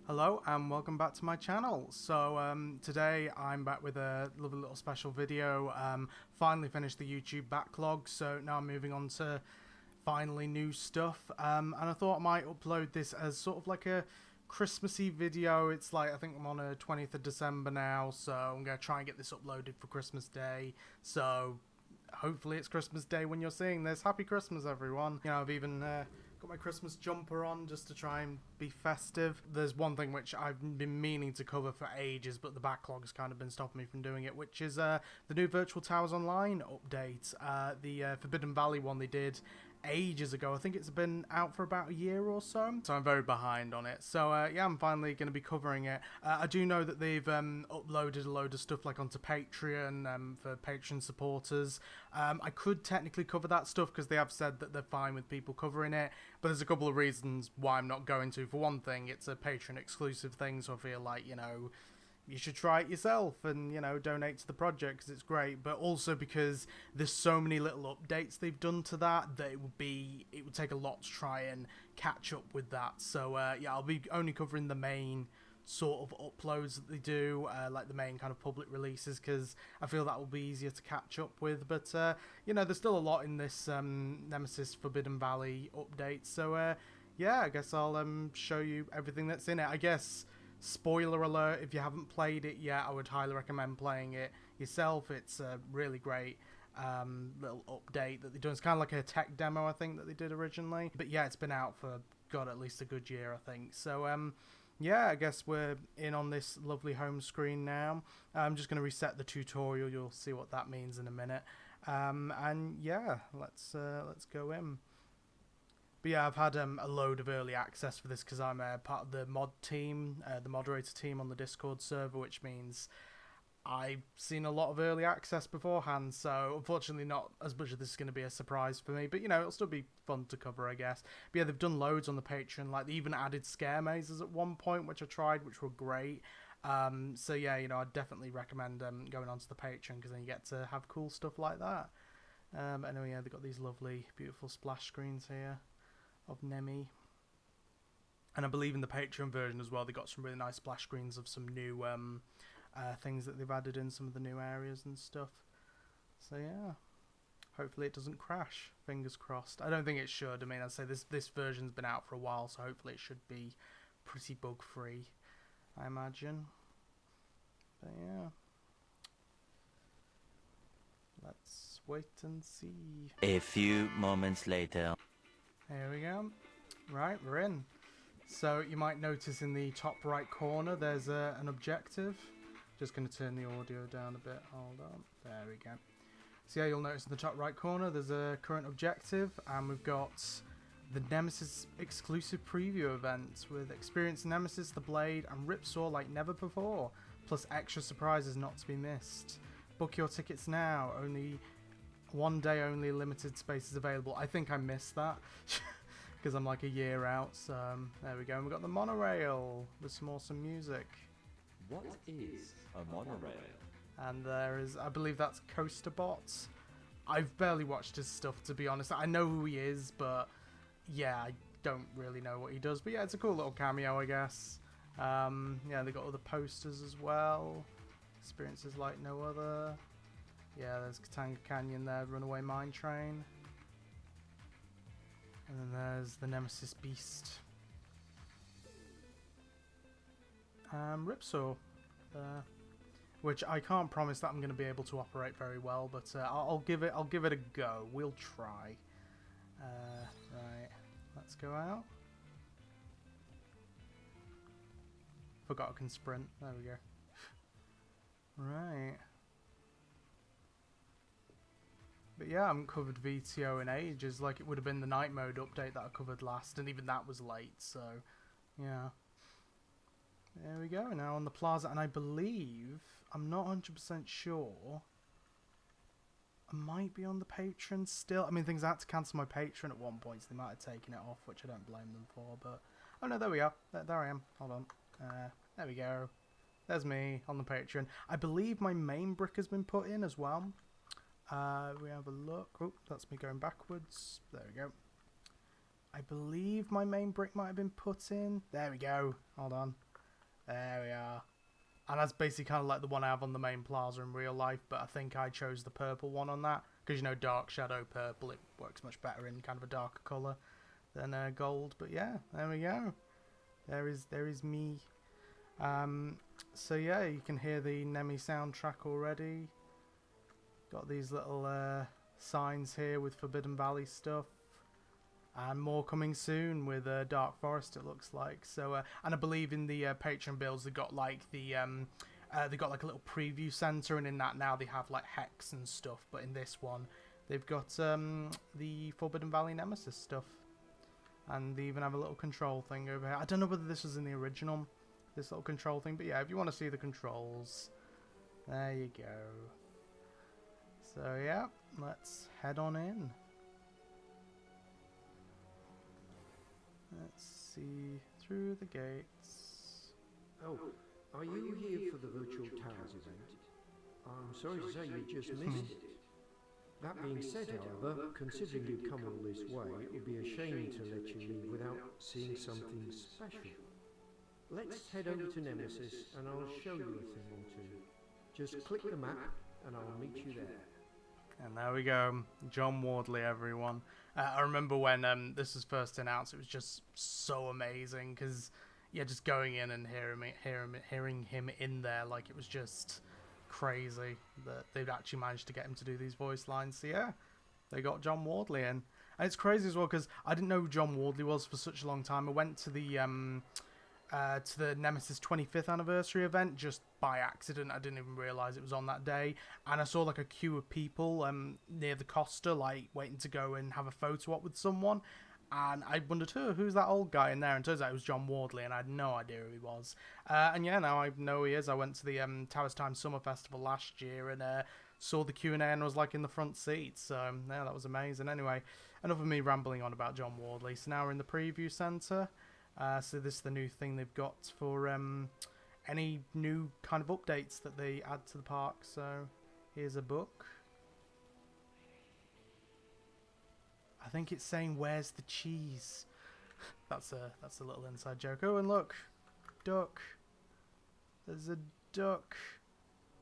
Hello and welcome back to my channel. So today I'm back with a lovely little special video. Finally finished the YouTube backlog, so now I'm moving on to finally new stuff. And I thought I might upload this as sort of like a Christmassy video. It's like, I think I'm on a 20th of December now, so I'm going to try and get this uploaded for Christmas Day. So hopefully it's Christmas Day when you're seeing this. Happy Christmas, everyone. You know, I've even got my Christmas jumper on just to try and be festive. There's one thing which I've been meaning to cover for ages, but the backlog's kind of been stopping me from doing it, which is the new Virtual Towers Online update. The Forbidden Valley one they did ages ago. I think it's been out for about a year or so, so I'm very behind on it. So yeah, I'm finally going to be covering it. I do know that they've uploaded a load of stuff like onto Patreon for Patreon supporters. I could technically cover that stuff because they have said that they're fine with people covering it, but there's a couple of reasons why I'm not going to. For one thing, it's a Patreon exclusive thing, so I feel like, you know, you should try it yourself and, you know, donate to the project because it's great, but also because there's so many little updates they've done to that it would take a lot to try and catch up with that. So yeah, I'll be only covering the main sort of uploads that they do, like the main kind of public releases, because I feel that will be easier to catch up with. But you know, there's still a lot in this Nemesis Forbidden Valley update, so yeah, I guess I'll show you everything that's in it. I guess, spoiler alert, if you haven't played it yet, I would highly recommend playing it yourself. It's a really great little update that they've done. It's kind of like a tech demo, I think, that they did originally. But yeah, it's been out for, God, at least a good year, I think. So yeah, I guess we're in on this lovely home screen now. I'm just going to reset the tutorial. You'll see what that means in a minute. And yeah, let's go in. But yeah, I've had a load of early access for this because I'm part of the mod team, the moderator team on the Discord server, which means I've seen a lot of early access beforehand, so unfortunately not as much of this is going to be a surprise for me, but you know, it'll still be fun to cover, I guess. But yeah, they've done loads on the Patreon, like they even added scare mazes at one point, which I tried, which were great. So yeah, you know, I'd definitely recommend going onto the Patreon because then you get to have cool stuff like that. Anyway, yeah, they've got these lovely, beautiful splash screens here of Nemi. And I believe in the Patreon version as well, they got some really nice splash screens of some new things that they've added in some of the new areas and stuff. So yeah, hopefully it doesn't crash. Fingers crossed. I don't think it should. I mean, I'd say this version's been out for a while, so hopefully it should be pretty bug free, I imagine. But yeah, let's wait and see. A few moments later. Here we go. Right, we're in. So you might notice in the top right corner there's an objective. Just going to turn the audio down a bit. Hold on. There we go. So yeah, you'll notice in the top right corner there's a current objective, and we've got the Nemesis exclusive preview event with Experience Nemesis, the Blade, and Ripsaw like never before, plus extra surprises not to be missed. Book your tickets now. Only one day only, limited spaces available. I think I missed that because I'm like a year out. So there we go. And we've got the monorail with some awesome music. What is a monorail? And there is, I believe that's Coasterbot. I've barely watched his stuff, to be honest. I know who he is, but yeah, I don't really know what he does. But yeah, it's a cool little cameo, I guess. Yeah, they got other posters as well. Experiences like no other. Yeah, there's Katanga Canyon there, Runaway Mine Train. And then there's the Nemesis Beast. Ripsaw. Which I can't promise that I'm going to be able to operate very well, but I'll give it a go. We'll try. Right, let's go out. Forgot I can sprint. There we go. Right. But yeah, I haven't covered VTO in ages. Like, it would have been the night mode update that I covered last, and even that was late, so yeah. There we go, now on the plaza, and I believe, I'm not 100% sure, I might be on the Patreon still. I mean, things I had to cancel my Patreon at one point, so they might have taken it off, which I don't blame them for, but oh no, there we are. There I am. Hold on. There we go. There's me on the Patreon. I believe my main brick has been put in as well. We have a look. Oh, that's me going backwards. There we go. I believe my main brick might have been put in. There we go. Hold on. There we are. And that's basically kind of like the one I have on the main plaza in real life, but I think I chose the purple one on that. Because, you know, dark shadow purple, it works much better in kind of a darker colour than gold. But yeah, there we go. There is me. So yeah, you can hear the Nemi soundtrack already. Got these little signs here with Forbidden Valley stuff. And more coming soon with Dark Forest, it looks like. So, and I believe in the Patreon builds, they got like the they got like a little preview center, and in that now they have like Hex and stuff. But in this one, they've got the Forbidden Valley Nemesis stuff, and they even have a little control thing over here. I don't know whether this was in the original, this little control thing, but yeah, if you want to see the controls, there you go. So yeah, let's head on in. Let's see through the gates. Oh, are you here for the Virtual Towers event? I'm sorry to say you just missed it. That being said, however, considering you've come all this way, it would be a shame to let you leave without seeing something special. Let's head over to Nemesis and I'll show you a thing or two. Just click the map and I'll meet you there. And there we go, John Wardley, everyone. I remember when this was first announced, it was just so amazing, because, yeah, just going in and hearing him in there, like, it was just crazy that they'd actually managed to get him to do these voice lines. So, yeah, they got John Wardley in. And it's crazy as well, because I didn't know who John Wardley was for such a long time. I went to the Nemesis 25th anniversary event just by accident. I didn't even realise it was on that day, and I saw like a queue of people near the Costa, like waiting to go and have a photo op with someone, and I wondered, who's that old guy in there, and turns out it was John Wardley, and I had no idea who he was. And yeah, now I know who he is. I went to the Towers Time Summer Festival last year and saw the Q&A and was like in the front seat, so yeah, that was amazing. Anyway, enough of me rambling on about John Wardley. So now we're in the preview centre. So this is the new thing they've got for any new kind of updates that they add to the park. So here's a book. I think it's saying, "Where's the cheese?" that's a little inside joke. Oh, and look, duck. There's a duck.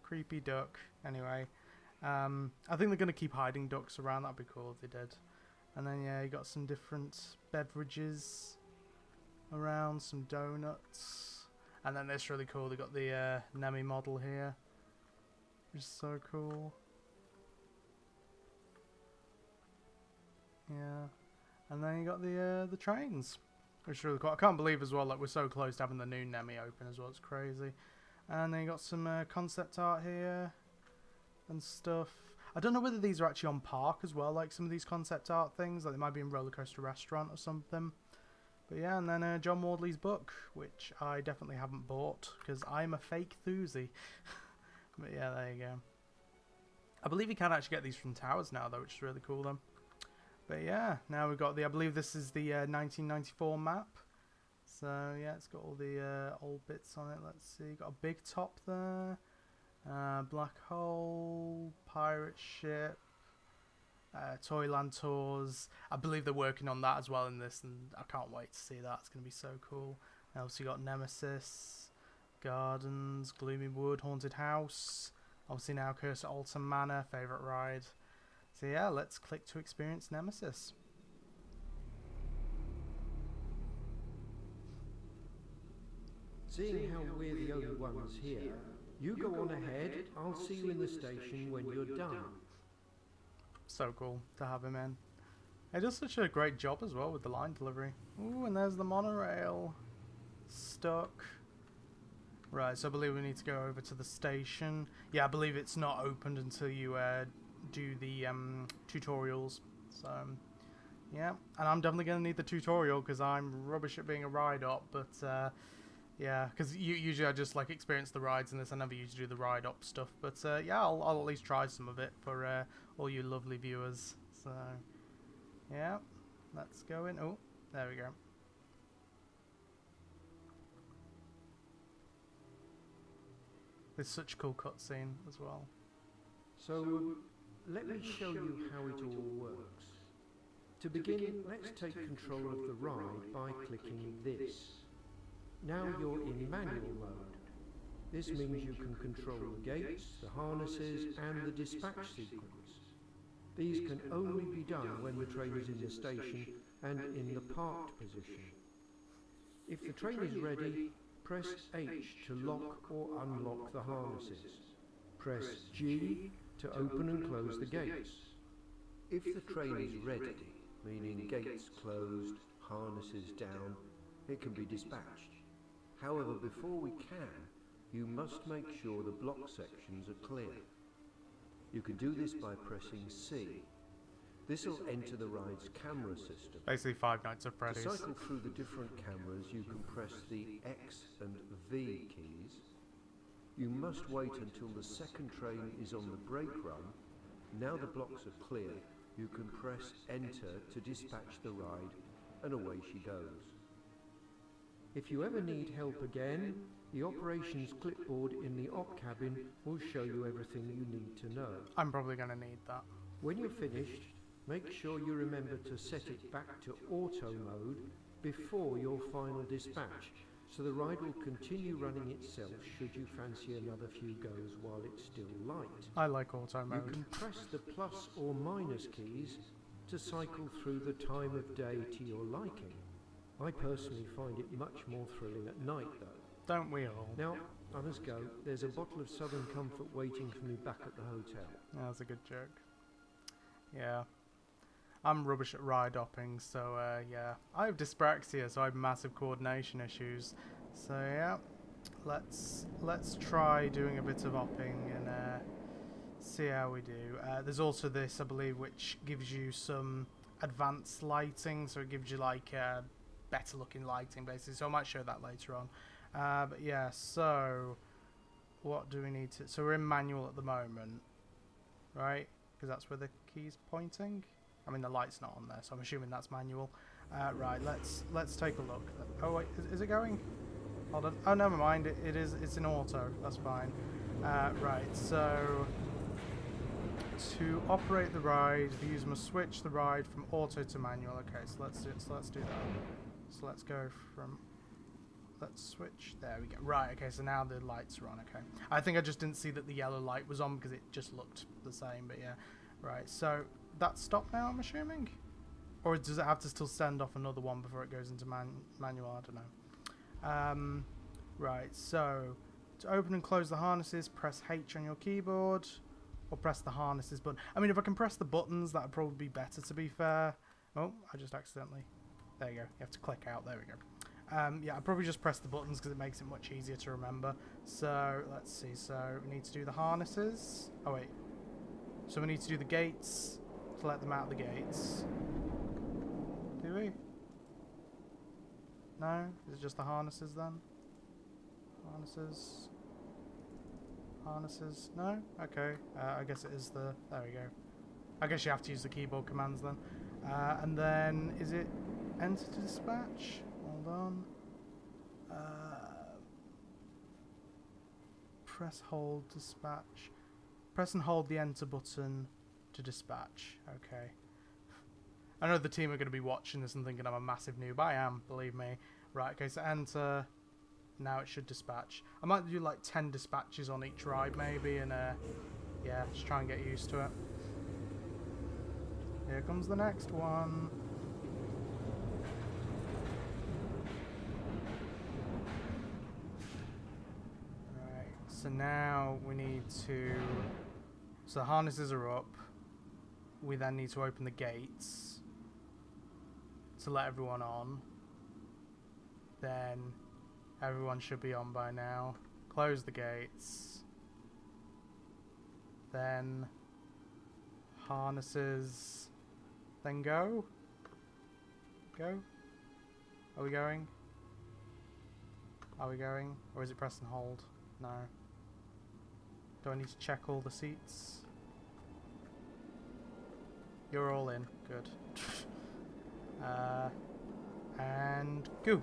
Creepy duck. Anyway, I think they're gonna keep hiding ducks around. That'd be cool if they did. And then yeah, you got some different beverages around, some donuts, and then this really cool, they got the Nemi model here, which is so cool. Yeah, and then you got the trains, which is really cool. I can't believe as well, like, we're so close to having the new Nemi open as well. It's crazy. And then you got some concept art here and stuff. I don't know whether these are actually on park as well, like some of these concept art things, like they might be in Roller Coaster Restaurant or something. But yeah, and then John Wardley's book, which I definitely haven't bought, because I'm a fake thuzy. But yeah, there you go. I believe you can actually get these from Towers now, though, which is really cool, then. But yeah, now we've got the, I believe this is the 1994 map. So yeah, it's got all the old bits on it. Let's see, got a big top there. Black hole, pirate ship. Toyland Tours. I believe they're working on that as well in this, and I can't wait to see that. It's going to be so cool. And also you got Nemesis, Gardens, Gloomy Wood, Haunted House. Obviously now Curse at Alton Manor, favourite ride. So yeah, let's click to experience Nemesis. Seeing how we're the only ones here, you go on ahead. I'll see you in the station when you're done. So cool to have him in. He does such a great job as well with the line delivery. Ooh, and there's the monorail. Stuck. Right, so I believe we need to go over to the station. Yeah, I believe it's not opened until you do the tutorials. So, yeah. And I'm definitely going to need the tutorial because I'm rubbish at being a ride-op. But, yeah, because usually I just, like, experience the rides in this. I never usually do the ride-op stuff. But, yeah, I'll at least try some of it for all you lovely viewers. So, yeah. Let's go in. Oh, there we go. There's such a cool cutscene as well. So, let me show you how it all works. To begin, let's take control of the ride by clicking this. Now you're in manual mode. This means you can control the gates, the harnesses, and the dispatch sequence. These can only be done when the train is in the station and in the parked position. If the train is ready, press H to lock or unlock the harnesses. Press G to open and close the gates. If the train is ready, meaning gates closed, harnesses down, it can be dispatched. However, before we can, you must make sure the block sections are clear. You can do this by pressing C. This will enter the ride's camera system. Basically Five Nights at To Freddy's. cycle through the different cameras, you can press the X and V keys. You must wait until the second train is on the brake run. Now the blocks are clear, you can press Enter to dispatch the ride, and away she goes. If you ever need help again, the operations clipboard in the op cabin will show you everything you need to know. I'm probably going to need that. When you're finished, make sure you remember to set it back to auto mode before your final dispatch, so the ride will continue running itself should you fancy another few goes while it's still light. I like auto You mode. can press the plus or minus keys to cycle through the time of day to your liking. I personally find it much more thrilling at night though. Don't we all? Now, I must go. There's a bottle of Southern Comfort waiting for me back at the hotel. Yeah, that's a good joke. Yeah. I'm rubbish at ride hopping, so yeah. I have dyspraxia, so I have massive coordination issues. So yeah, let's try doing a bit of hopping and see how we do. There's also this, I believe, which gives you some advanced lighting, so it gives you like better looking lighting basically. So I might show that later on. But yeah, so what do we need to? So we're in manual at the moment, right? Because that's where the key's pointing. I mean, the light's not on there, so I'm assuming that's manual. Right, let's take a look. Oh wait, is it going? Hold on. Oh, never mind. It's in auto. That's fine. Right, so to operate the ride, the user must switch the ride from auto to manual. Okay, so let's do that. So let's go from. Let's switch. There we go. Right. Okay. So now the lights are on. Okay. I think I just didn't see that the yellow light was on because it just looked the same. But yeah. Right. So that's stopped now, I'm assuming, or does it have to still send off another one before it goes into manual? I don't know. Right. So to open and close the harnesses, press H on your keyboard, or press the harnesses button. I mean, if I can press the buttons, that would probably be better. To be fair. Oh, I just accidentally. There you go. You have to click out. There we go. Yeah, I'll probably just press the buttons because it makes it much easier to remember. So, let's see. So, we need to do the harnesses. Oh, wait. So, we need to do the gates to let them out of the gates. Do we? No? Is it just the harnesses then? Harnesses. Harnesses. No? Okay. I guess it is the... There we go. I guess you have to use the keyboard commands then. And then, is it enter to dispatch? Hold on. Press hold dispatch. Press and hold the enter button to dispatch. Okay. I know the team are going to be watching this and thinking I'm a massive noob. I am, believe me. Right, okay, so enter. Now it should dispatch. I might do like 10 dispatches on each ride maybe, and yeah, just try and get used to it. Here comes the next one. So now we need to, so the harnesses are up, we then need to open the gates to let everyone on, then everyone should be on by now, close the gates, then harnesses, then go, are we going, or is it press and hold? No. Do I need to check all the seats? You're all in. Good. And go.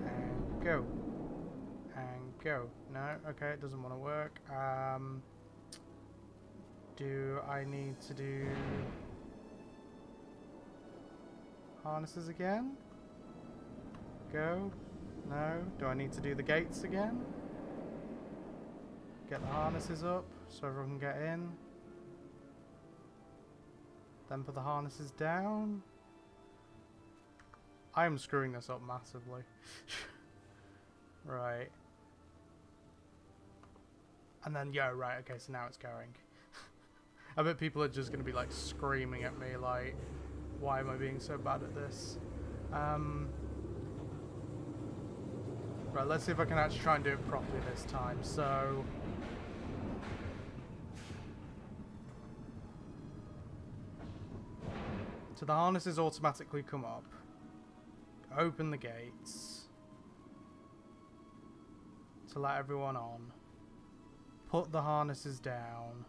And go. And go. No? Okay, it doesn't want to work. Do I need to do harnesses again? Go. No? Do I need to do the gates again? Get the harnesses up so everyone can get in. Then put the harnesses down. I am screwing this up massively. Right. And then, yeah, right, okay, so now it's going. I bet people are just going to be, like, screaming at me, like, why am I being so bad at this? Right, let's see if I can actually try and do it properly this time. So... So the harnesses automatically come up. Open the gates. To let everyone on. Put the harnesses down.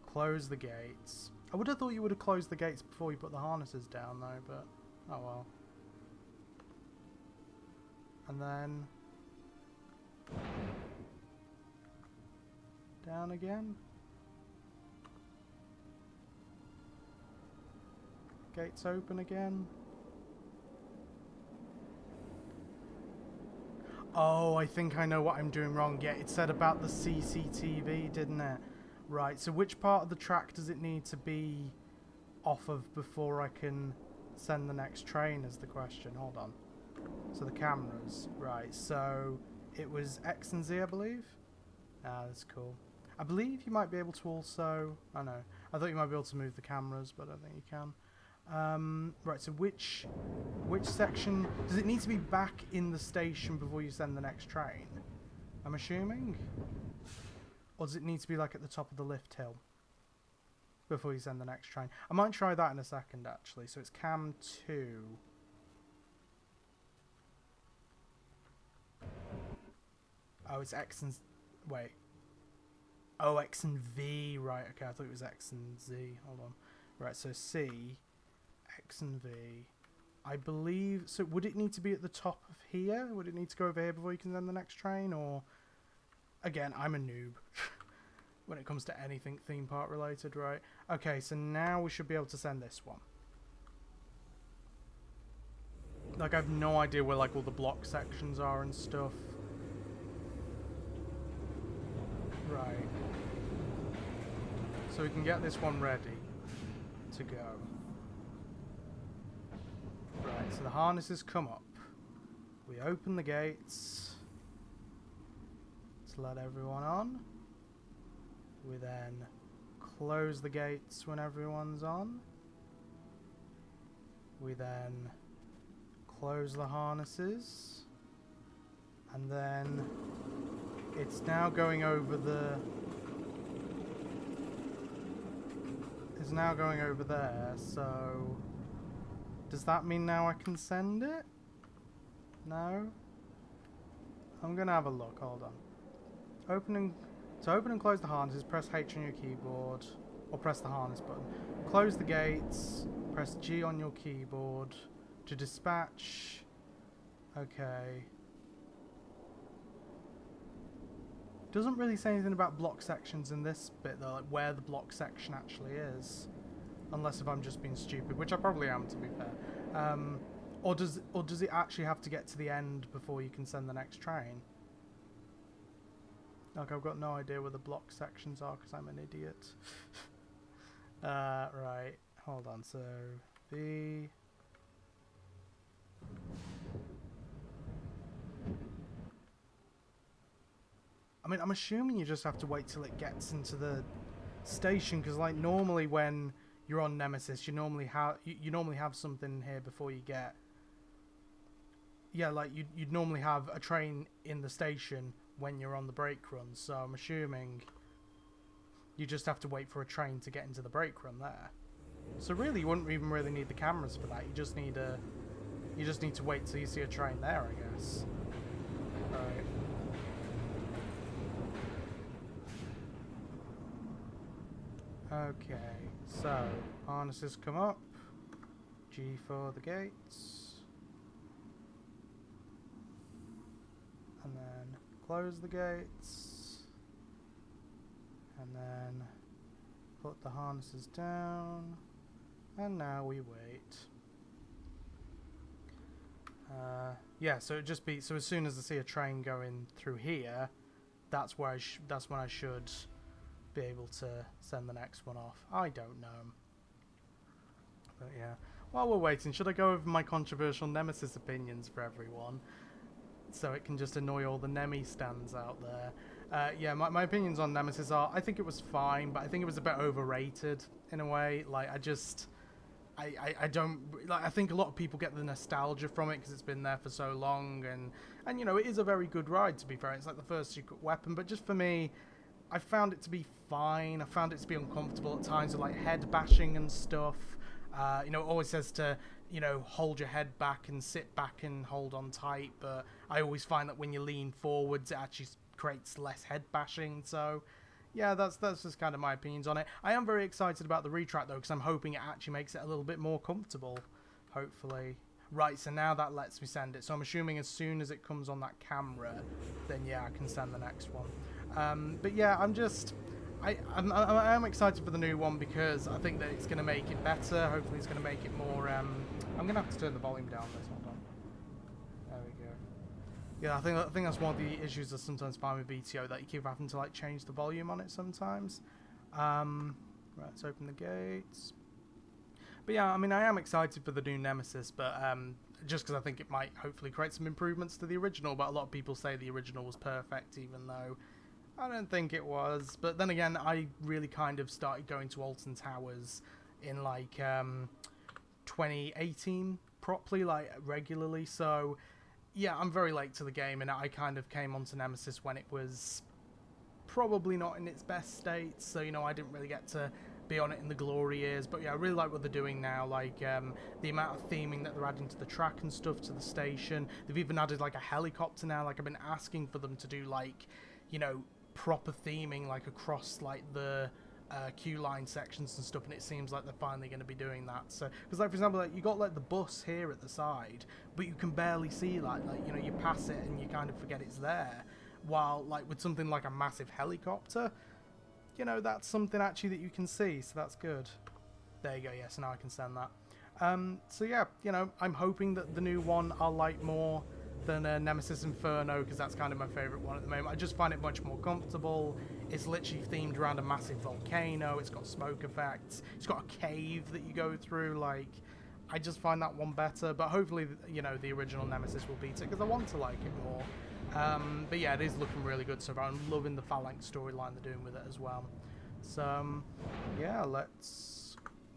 Close the gates. I would have thought you would have closed the gates before you put the harnesses down though, but oh well. And then down again. Gates open again. Oh, I think I know what I'm doing wrong. Yeah, it said about the CCTV, didn't it? Right, so which part of the track does it need to be off of before I can send the next train is the question. Hold on. So the cameras. Right, so it was X and Z, I believe? Ah, that's cool. I believe you might be able to also... I know. I thought you might be able to move the cameras, but I don't think you can. Right, so which section... Does it need to be back in the station before you send the next train? I'm assuming? Or does it need to be like at the top of the lift hill before you send the next train? I might try that in a second, actually. So it's cam 2. Oh, it's X and... Wait. Oh, X and V. Right, okay. I thought it was X and Z. Hold on. Right, so C... X and V. I believe... So would it need to be at the top of here? Would it need to go over here before you can send the next train? Or... Again, I'm a noob. When it comes to anything theme park related, right? Okay, so now we should be able to send this one. Like, I have no idea where, like, all the block sections are and stuff. Right. So we can get this one ready to go. Right, so the harnesses come up. We open the gates to let everyone on. We then close the gates when everyone's on. We then close the harnesses. And then it's now going over the... It's now going over there, so... Does that mean now I can send it? No? I'm gonna have a look, hold on. To open and close the harnesses, press H on your keyboard, or press the harness button. Close the gates, press G on your keyboard. To dispatch, okay. Doesn't really say anything about block sections in this bit though, like where the block section actually is. Unless if I'm just being stupid, which I probably am, to be fair. Or does it actually have to get to the end before you can send the next train? Like, I've got no idea where the block sections are because I'm an idiot. Right, hold on. So the... I mean, I'm assuming you just have to wait till it gets into the station because, like, normally when you're on Nemesis, you normally have something here before you get... Yeah, like, you'd normally have a train in the station when you're on the brake run, so I'm assuming you just have to wait for a train to get into the brake run there. So really, you wouldn't even really need the cameras for that. You just need to wait till you see a train there, I guess. Alright. Okay, so harnesses come up. G for the gates. And then close the gates. And then put the harnesses down. And now we wait. Yeah, so it'd just be, so as soon as I see a train going through here, that's where that's when I should be able to send the next one off. I don't know. But yeah. While we're waiting, should I go over my controversial Nemesis opinions for everyone? So it can just annoy all the Nemi stands out there. Yeah, my opinions on Nemesis are, I think it was fine, but I think it was a bit overrated in a way. Like, I don't, like, I think a lot of people get the nostalgia from it because it's been there for so long, and you know, it is a very good ride, to be fair. It's like the first secret weapon, but just for me, I found it to be fine. I found it to be uncomfortable at times with like head bashing and stuff. You know, it always says to, you know, hold your head back and sit back and hold on tight, but I always find that when you lean forwards, it actually creates less head bashing. So yeah, that's just kind of my opinions on it. I am very excited about the retrack though, because I'm hoping it actually makes it a little bit more comfortable, hopefully. Right, so now that lets me send it. So I'm assuming as soon as it comes on that camera, then yeah, I can send the next one. But yeah, I'm excited for the new one because I think that it's going to make it better. Hopefully it's going to make it more... I'm going to have to turn the volume down this. Hold on. There we go. Yeah, I think that's one of the issues I sometimes find with VTO, that you keep having to like change the volume on it sometimes. Right, let's open the gates. But yeah, I mean, I am excited for the new Nemesis, but just because I think it might hopefully create some improvements to the original, but a lot of people say the original was perfect, even though I don't think it was. But then again, I really kind of started going to Alton Towers in like 2018 properly, like regularly, so yeah, I'm very late to the game, and I kind of came onto Nemesis when it was probably not in its best state, so you know, I didn't really get to be on it in the glory years. But yeah, I really like what they're doing now, like the amount of theming that they're adding to the track and stuff, to the station. They've even added like a helicopter now. Like, I've been asking for them to do like, you know, proper theming like across like the queue line sections and stuff, and it seems like they're finally going to be doing that. So, because like for example, like, you got like the bus here at the side, but you can barely see like you know, you pass it and you kind of forget it's there, while like with something like a massive helicopter, you know, that's something actually that you can see, so that's good. There you go. Yes, now I can send that. So yeah, you know, I'm hoping that the new one I'll like more than Nemesis Inferno, because that's kind of my favourite one at the moment. I just find it much more comfortable. It's literally themed around a massive volcano. It's got smoke effects. It's got a cave that you go through. Like, I just find that one better. But hopefully, you know, the original Nemesis will beat it, because I want to like it more. But yeah, it is looking really good so far. I'm loving the Phalanx storyline they're doing with it as well. So yeah, let's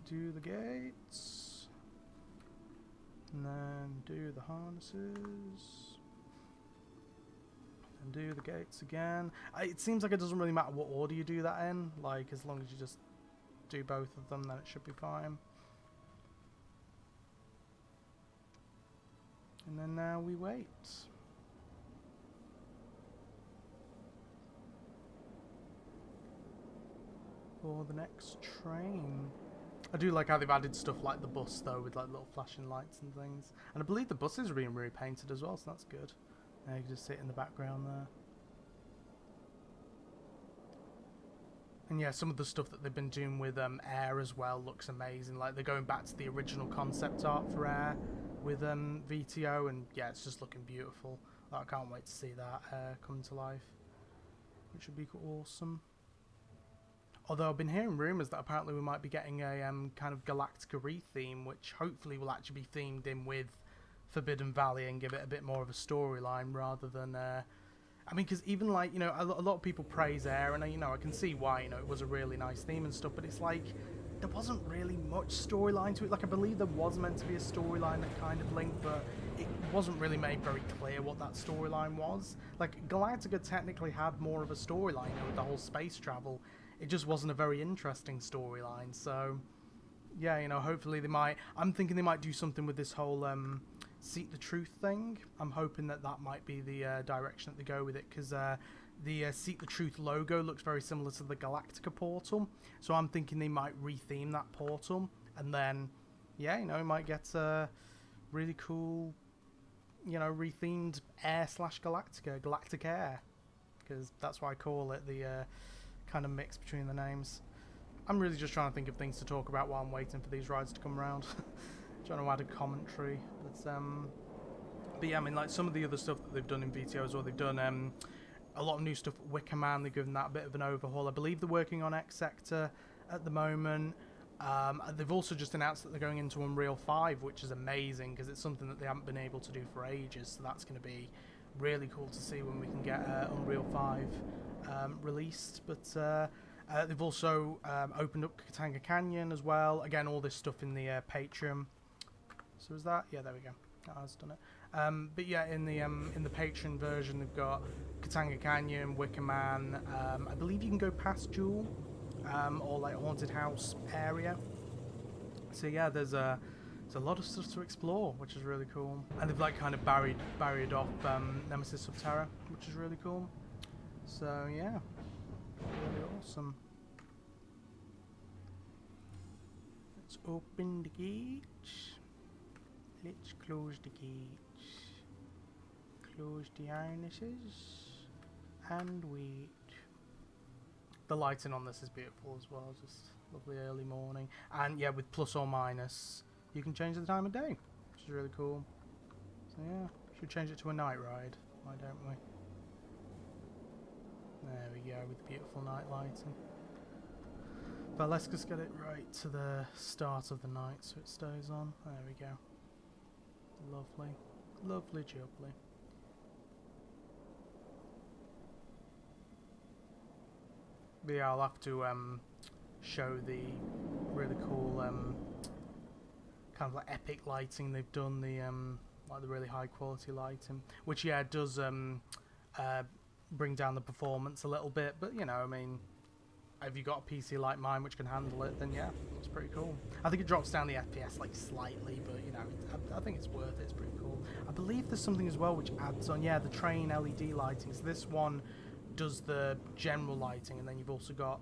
do the gates. And then do the harnesses. And do the gates again. It seems like it doesn't really matter what order you do that in. Like, as long as you just do both of them, then it should be fine. And then now we wait. For the next train. I do like how they've added stuff like the bus though, with like little flashing lights and things. And I believe the buses are being repainted as well, so that's good. You can just see it in the background there. And yeah, some of the stuff that they've been doing with Air as well looks amazing. Like, they're going back to the original concept art for Air with VTO, and yeah, it's just looking beautiful. I can't wait to see that come to life, which would be awesome. Although I've been hearing rumours that apparently we might be getting a kind of Galactica re-theme, which hopefully will actually be themed in with Forbidden Valley and give it a bit more of a storyline rather than... I mean, because even like, you know, a lot of people praise Air, and you know, I can see why, you know, it was a really nice theme and stuff, but it's like, there wasn't really much storyline to it. Like, I believe there was meant to be a storyline that kind of linked, but it wasn't really made very clear what that storyline was. Like, Galactica technically had more of a storyline, you know, with the whole space travel. It just wasn't a very interesting storyline, so yeah, you know, hopefully they might... I'm thinking they might do something with this whole Seek the Truth thing. I'm hoping that that might be the direction that they go with it, because the Seek the Truth logo looks very similar to the Galactica portal, so I'm thinking they might retheme that portal, and then, yeah, you know, we might get a really cool, you know, rethemed Air/Galactica, Galactic Air, because that's why I call it the... kind of mix between the names. I'm really just trying to think of things to talk about while I'm waiting for these rides to come around. Trying to add a commentary. But But yeah, I mean, like some of the other stuff that they've done in VTO as well, they've done a lot of new stuff at Wicker Man. They've given that a bit of an overhaul. I believe they're working on X Sector at the moment. They've also just announced that they're going into Unreal 5, which is amazing because it's something that they haven't been able to do for ages. So that's going to be really cool to see when we can get Unreal 5 released. But they've also opened up Katanga Canyon as well. Again, all this stuff in the Patreon. So is that? Yeah, there we go. That has done it. But yeah, in the Patreon version, they've got Katanga Canyon, Wicker Man. I believe you can go past Jewel, or like Haunted House area. So yeah, there's a lot of stuff to explore, which is really cool. And they've like kind of barried off Nemesis Subterra, which is really cool. So yeah, really awesome. Let's open the gate. Let's close the gate. Close the harnesses and wait. The lighting on this is beautiful as well, just lovely early morning. And yeah, with plus or minus, you can change the time of day, which is really cool. So yeah, should change it to a night ride, why don't we? There we go, with the beautiful night lighting. But let's just get it right to the start of the night so it stays on. There we go. Lovely. Lovely jubbly. But yeah, I'll have to show the really cool kind of like epic lighting they've done, the like the really high quality lighting, which yeah does bring down the performance a little bit, but you know, I mean, if you've got a PC like mine which can handle it, then yeah, it's pretty cool. I think it drops down the FPS like slightly, but you know, I think it's worth it. It's pretty cool. I believe there's something as well which adds on, yeah, the train LED lighting. So this one does the general lighting, and then you've also got,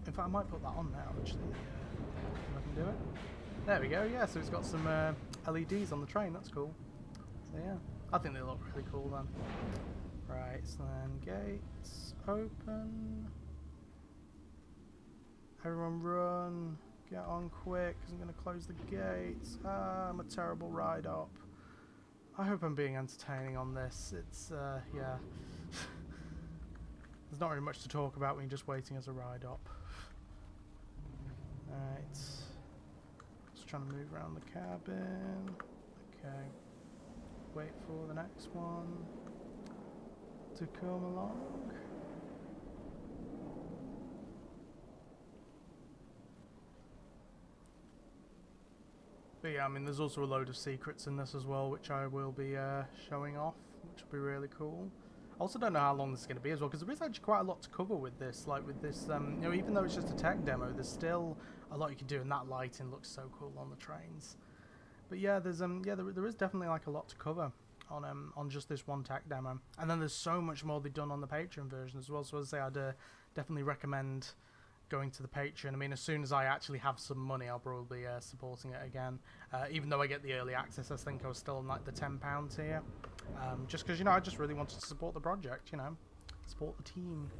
in fact I might put that on now actually, if I can do it. There we go, yeah, so it's got some LEDs on the train, that's cool. So yeah, I think they look really cool then. Right, so then gates open. Everyone run, get on quick, because I'm going to close the gates. Ah, I'm a terrible ride-up. I hope I'm being entertaining on this. It's, yeah. There's not really much to talk about when you're just waiting as a ride-up. Alright. Just trying to move around the cabin. Okay. Wait for the next one to come along. But yeah, I mean, there's also a load of secrets in this as well, which I will be showing off, which will be really cool. I also don't know how long this is going to be as well, because there is actually quite a lot to cover with this. Like with this, you know, even though it's just a tech demo, there's still a lot you can do, and that lighting looks so cool on the trains. But yeah, there's yeah, there is definitely like a lot to cover on just this one tech demo, and then there's so much more they've done on the Patreon version as well. So as I say, I'd definitely recommend going to the Patreon. I mean, as soon as I actually have some money, I'll probably be supporting it again. Even though I get the early access, I think I was still on like the £10 tier. Just because, you know, I just really wanted to support the project, you know. Support the team.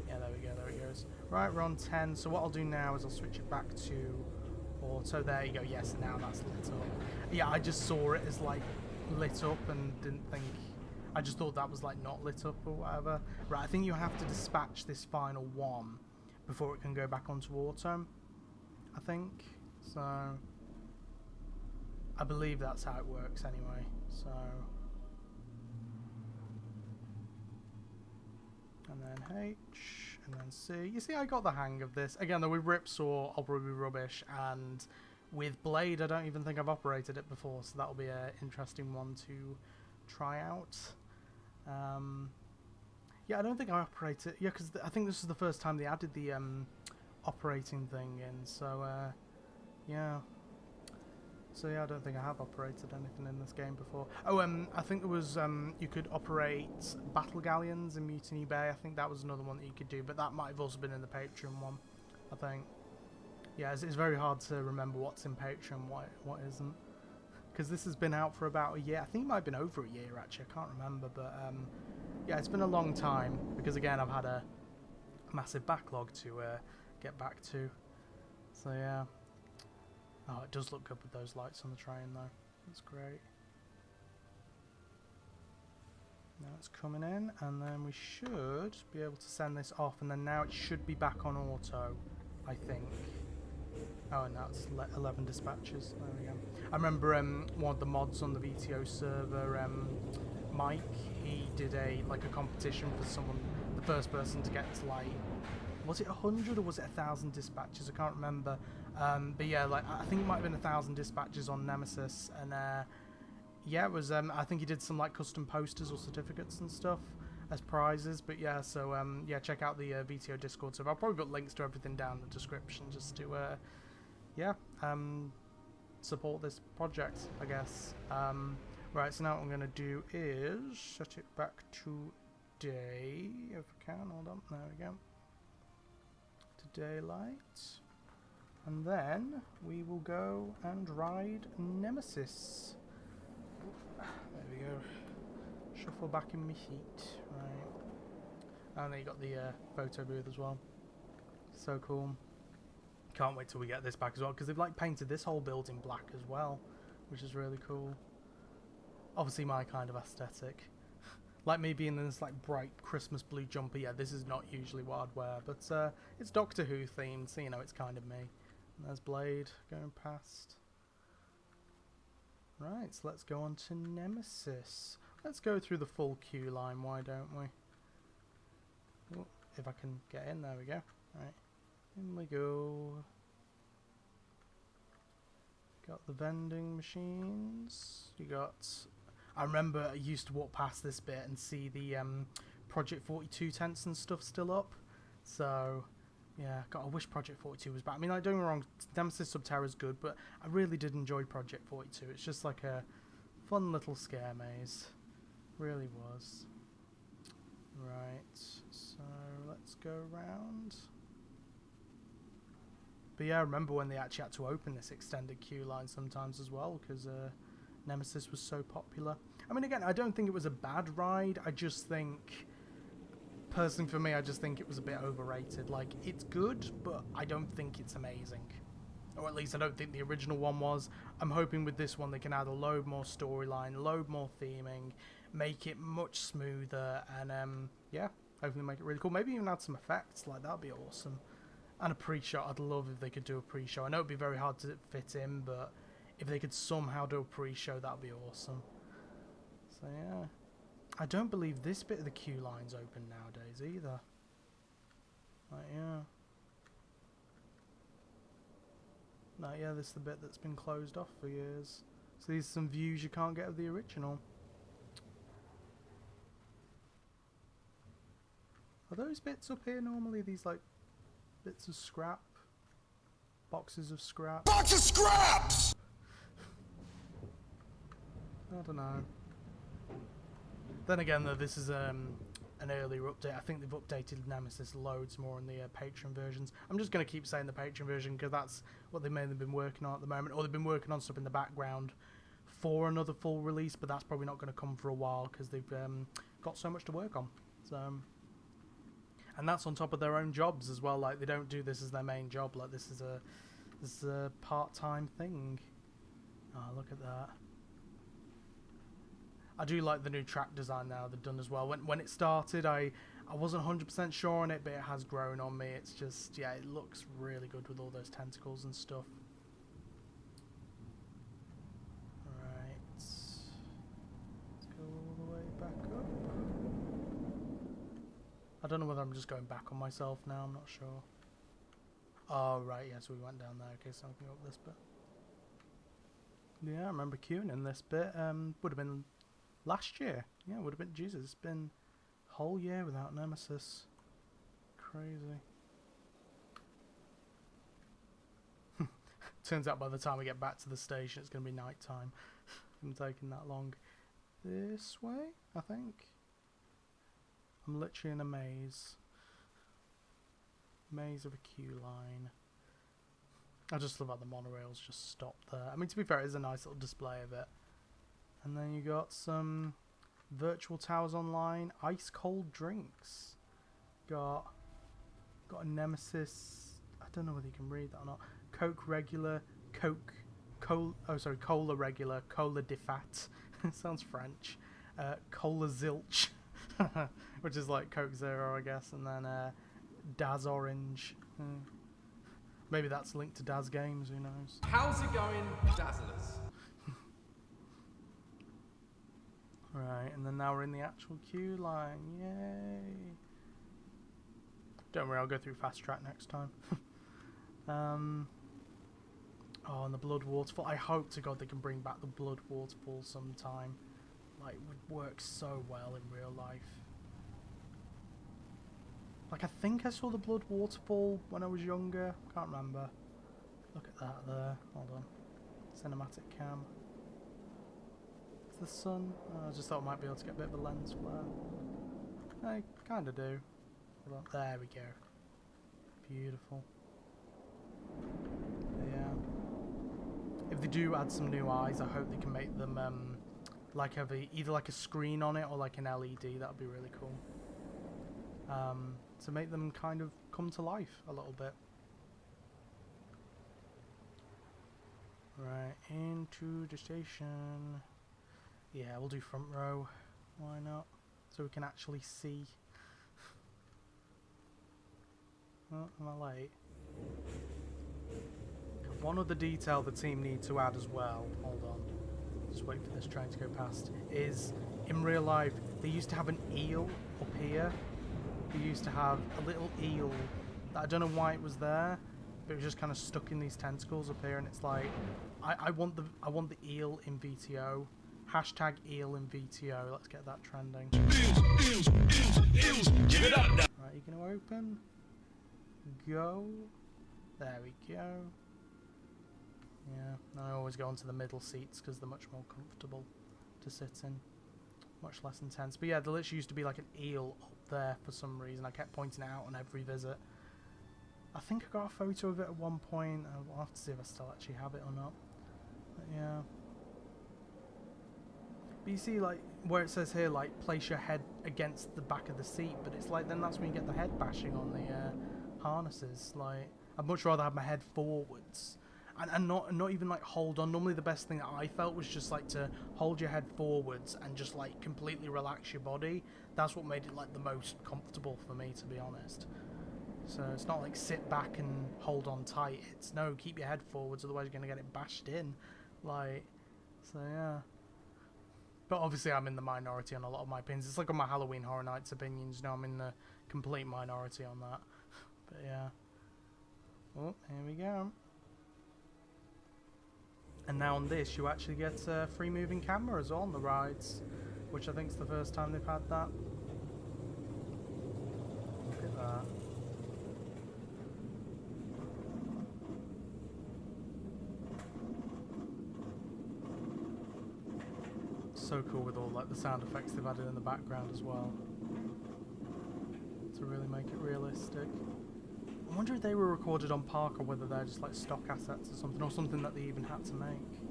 Yeah, there we go, there it goes. Right, we're on 10, so what I'll do now is I'll switch it back to auto. There you go, yes, now that's lit up. Yeah, I just saw it as like lit up and didn't think... I just thought that was like not lit up or whatever. Right, I think you have to dispatch this final one before it can go back onto auto, I think. So, I believe that's how it works anyway, so. And then H, and then C. You see, I got the hang of this. Again, though, with Ripsaw, I'll probably be rubbish, and with Blade, I don't even think I've operated it before, so that'll be an interesting one to try out. Yeah, I don't think I operated... Yeah, because I think this is the first time they added the operating thing in, so, yeah. So, yeah, I don't think I have operated anything in this game before. Oh, I think there was... you could operate battle galleons in Mutiny Bay. I think that was another one that you could do, but that might have also been in the Patreon one, I think. Yeah, it's very hard to remember what's in Patreon, what isn't. Because this has been out for about a year. I think it might have been over a year, actually. I can't remember, but... yeah, it's been a long time, because again, I've had a massive backlog to get back to. So yeah. Oh, it does look good with those lights on the train though. That's great. Now it's coming in, and then we should be able to send this off, and then now it should be back on auto, I think. Oh, and now it's 11 dispatches. There we go. I remember one of the mods on the VTO server, Mike, he did a competition for someone, the first person to get to like, was it 100 or was it 1,000 dispatches? I can't remember. But yeah, like I think it might have been 1,000 dispatches on Nemesis, and yeah, it was. I think he did some like custom posters or certificates and stuff as prizes. But yeah, so yeah, check out the VTO Discord server. I'll probably put links to everything down in the description just to yeah, support this project, I guess. Right, so now what I'm gonna do is set it back to day, if I can. Hold on, there we go. To daylight, and then we will go and ride Nemesis. There we go. Shuffle back in my seat. Right. And then you got the photo booth as well. So cool. Can't wait till we get this back as well, because they've like painted this whole building black as well, which is really cool. Obviously my kind of aesthetic. Like me being in this like bright Christmas blue jumper, yeah, this is not usually what I'd wear, but it's Doctor Who themed, so you know, it's kind of me. And there's Blade going past. Right, so let's go on to Nemesis. Let's go through the full queue line, why don't we? Oh, if I can get in, there we go. Right, in we go. Got the vending machines. You got... I remember I used to walk past this bit and see the Project 42 tents and stuff still up. So... yeah, God, I wish Project 42 was back. I mean, like, don't get me wrong, Nemesis Subterra is good, but I really did enjoy Project 42. It's just like a fun little scare maze. Really was. Right, so let's go around. But yeah, I remember when they actually had to open this extended queue line sometimes as well, because Nemesis was so popular. I mean, again, I don't think it was a bad ride. I just think... personally for me, I just think it was a bit overrated. Like, it's good, but I don't think it's amazing. Or at least I don't think the original one was. I'm hoping with this one they can add a load more storyline, load more theming, make it much smoother, and yeah, hopefully make it really cool. Maybe even add some effects, like that'd be awesome. And a pre-show, I'd love if they could do a pre-show. I know it'd be very hard to fit in, but if they could somehow do a pre-show, that'd be awesome. So yeah. I don't believe this bit of the queue line's open nowadays either. Like, yeah. No, yeah, this is the bit that's been closed off for years. So these are some views you can't get of the original. Are those bits up here normally these, like, bits of scrap? Boxes of scrap? Box of scraps! I don't know. Then again, though, this is an earlier update. I think they've updated Nemesis loads more in the Patreon versions. I'm just going to keep saying the Patreon version because that's what they've mainly been working on at the moment. Or they've been working on stuff in the background for another full release, but that's probably not going to come for a while because they've got so much to work on. So, and that's on top of their own jobs as well. Like, they don't do this as their main job. Like, this is a part-time thing. Oh, look at that. I do like the new track design now they've done as well. When it started, I wasn't 100% sure on it, but it has grown on me. It's just, yeah, it looks really good with all those tentacles and stuff. Right. Let's go all the way back up. I don't know whether I'm just going back on myself now, I'm not sure. Oh, right, yeah, so we went down there. Okay, so I can go up this bit. Yeah, I remember queuing in this bit. Would have been... last year. Yeah, it would have been... Jesus, it's been a whole year without Nemesis. Crazy. Turns out by the time we get back to the station, it's going to be night time. It's been taking that long. This way, I think. I'm literally in a maze. Maze of a queue line. I just love how the monorails just stop there. I mean, to be fair, it is a nice little display of it. And then you got some virtual towers online, ice cold drinks. Got a Nemesis. I don't know whether you can read that or not. Coke regular, Cola regular, Cola de Fat. Sounds French. Cola Zilch, which is like Coke Zero, I guess, and then Daz Orange. Maybe that's linked to Daz Games, who knows? How's it going, Dazzlers? Right, and then now we're in the actual queue line. Yay! Don't worry, I'll go through fast track next time. Oh, and the blood waterfall. I hope to God they can bring back the blood waterfall sometime. Like, it would work so well in real life. Like, I think I saw the blood waterfall when I was younger. Can't remember. Look at that there. Hold on. Cinematic cam. Is the sun? Oh, I just thought I might be able to get a bit of a lens flare. I kind of do. Hold on. There we go. Beautiful. Yeah. If they do add some new eyes, I hope they can make them like have either like a screen on it or like an LED. That would be really cool. To make them kind of come to life a little bit. Right, into the station. Yeah, we'll do front row. Why not? So we can actually see. Oh, am I late? One other detail the team need to add as well, hold on, just wait for this train to go past, is in real life they used to have an eel up here. They used to have a little eel that I don't know why it was there, but it was just kind of stuck in these tentacles up here, and it's like I want the eel in VTO. Hashtag eel in VTO. Let's get that trending. Eels, give it up now. Right, you gonna open? Go. There we go. Yeah, I always go onto the middle seats because they're much more comfortable to sit in. Much less intense. But yeah, there literally used to be like an eel up there for some reason. I kept pointing it out on every visit. I think I got a photo of it at one point. I'll have to see if I still actually have it or not. But yeah. But you see, like, where it says here, like, place your head against the back of the seat, but it's like, then that's when you get the head bashing on the harnesses. Like, I'd much rather have my head forwards. And not even like hold on. Normally the best thing that I felt was just like to hold your head forwards and just like completely relax your body. That's what made it like the most comfortable for me, to be honest. So it's not like sit back and hold on tight. It's no, keep your head forwards, otherwise you're gonna get it bashed in. Like, so yeah. But obviously I'm in the minority on a lot of my opinions. It's like on my Halloween Horror Nights opinions. You know, I'm in the complete minority on that. But yeah. Oh, here we go. And now on this, you actually get a free moving camera as well on the rides, which I think is the first time they've had that. Look at that. So cool with all like the sound effects they've added in the background as well, to really make it realistic. I wonder if they were recorded on Park or whether they're just like stock assets or something that they even had to make.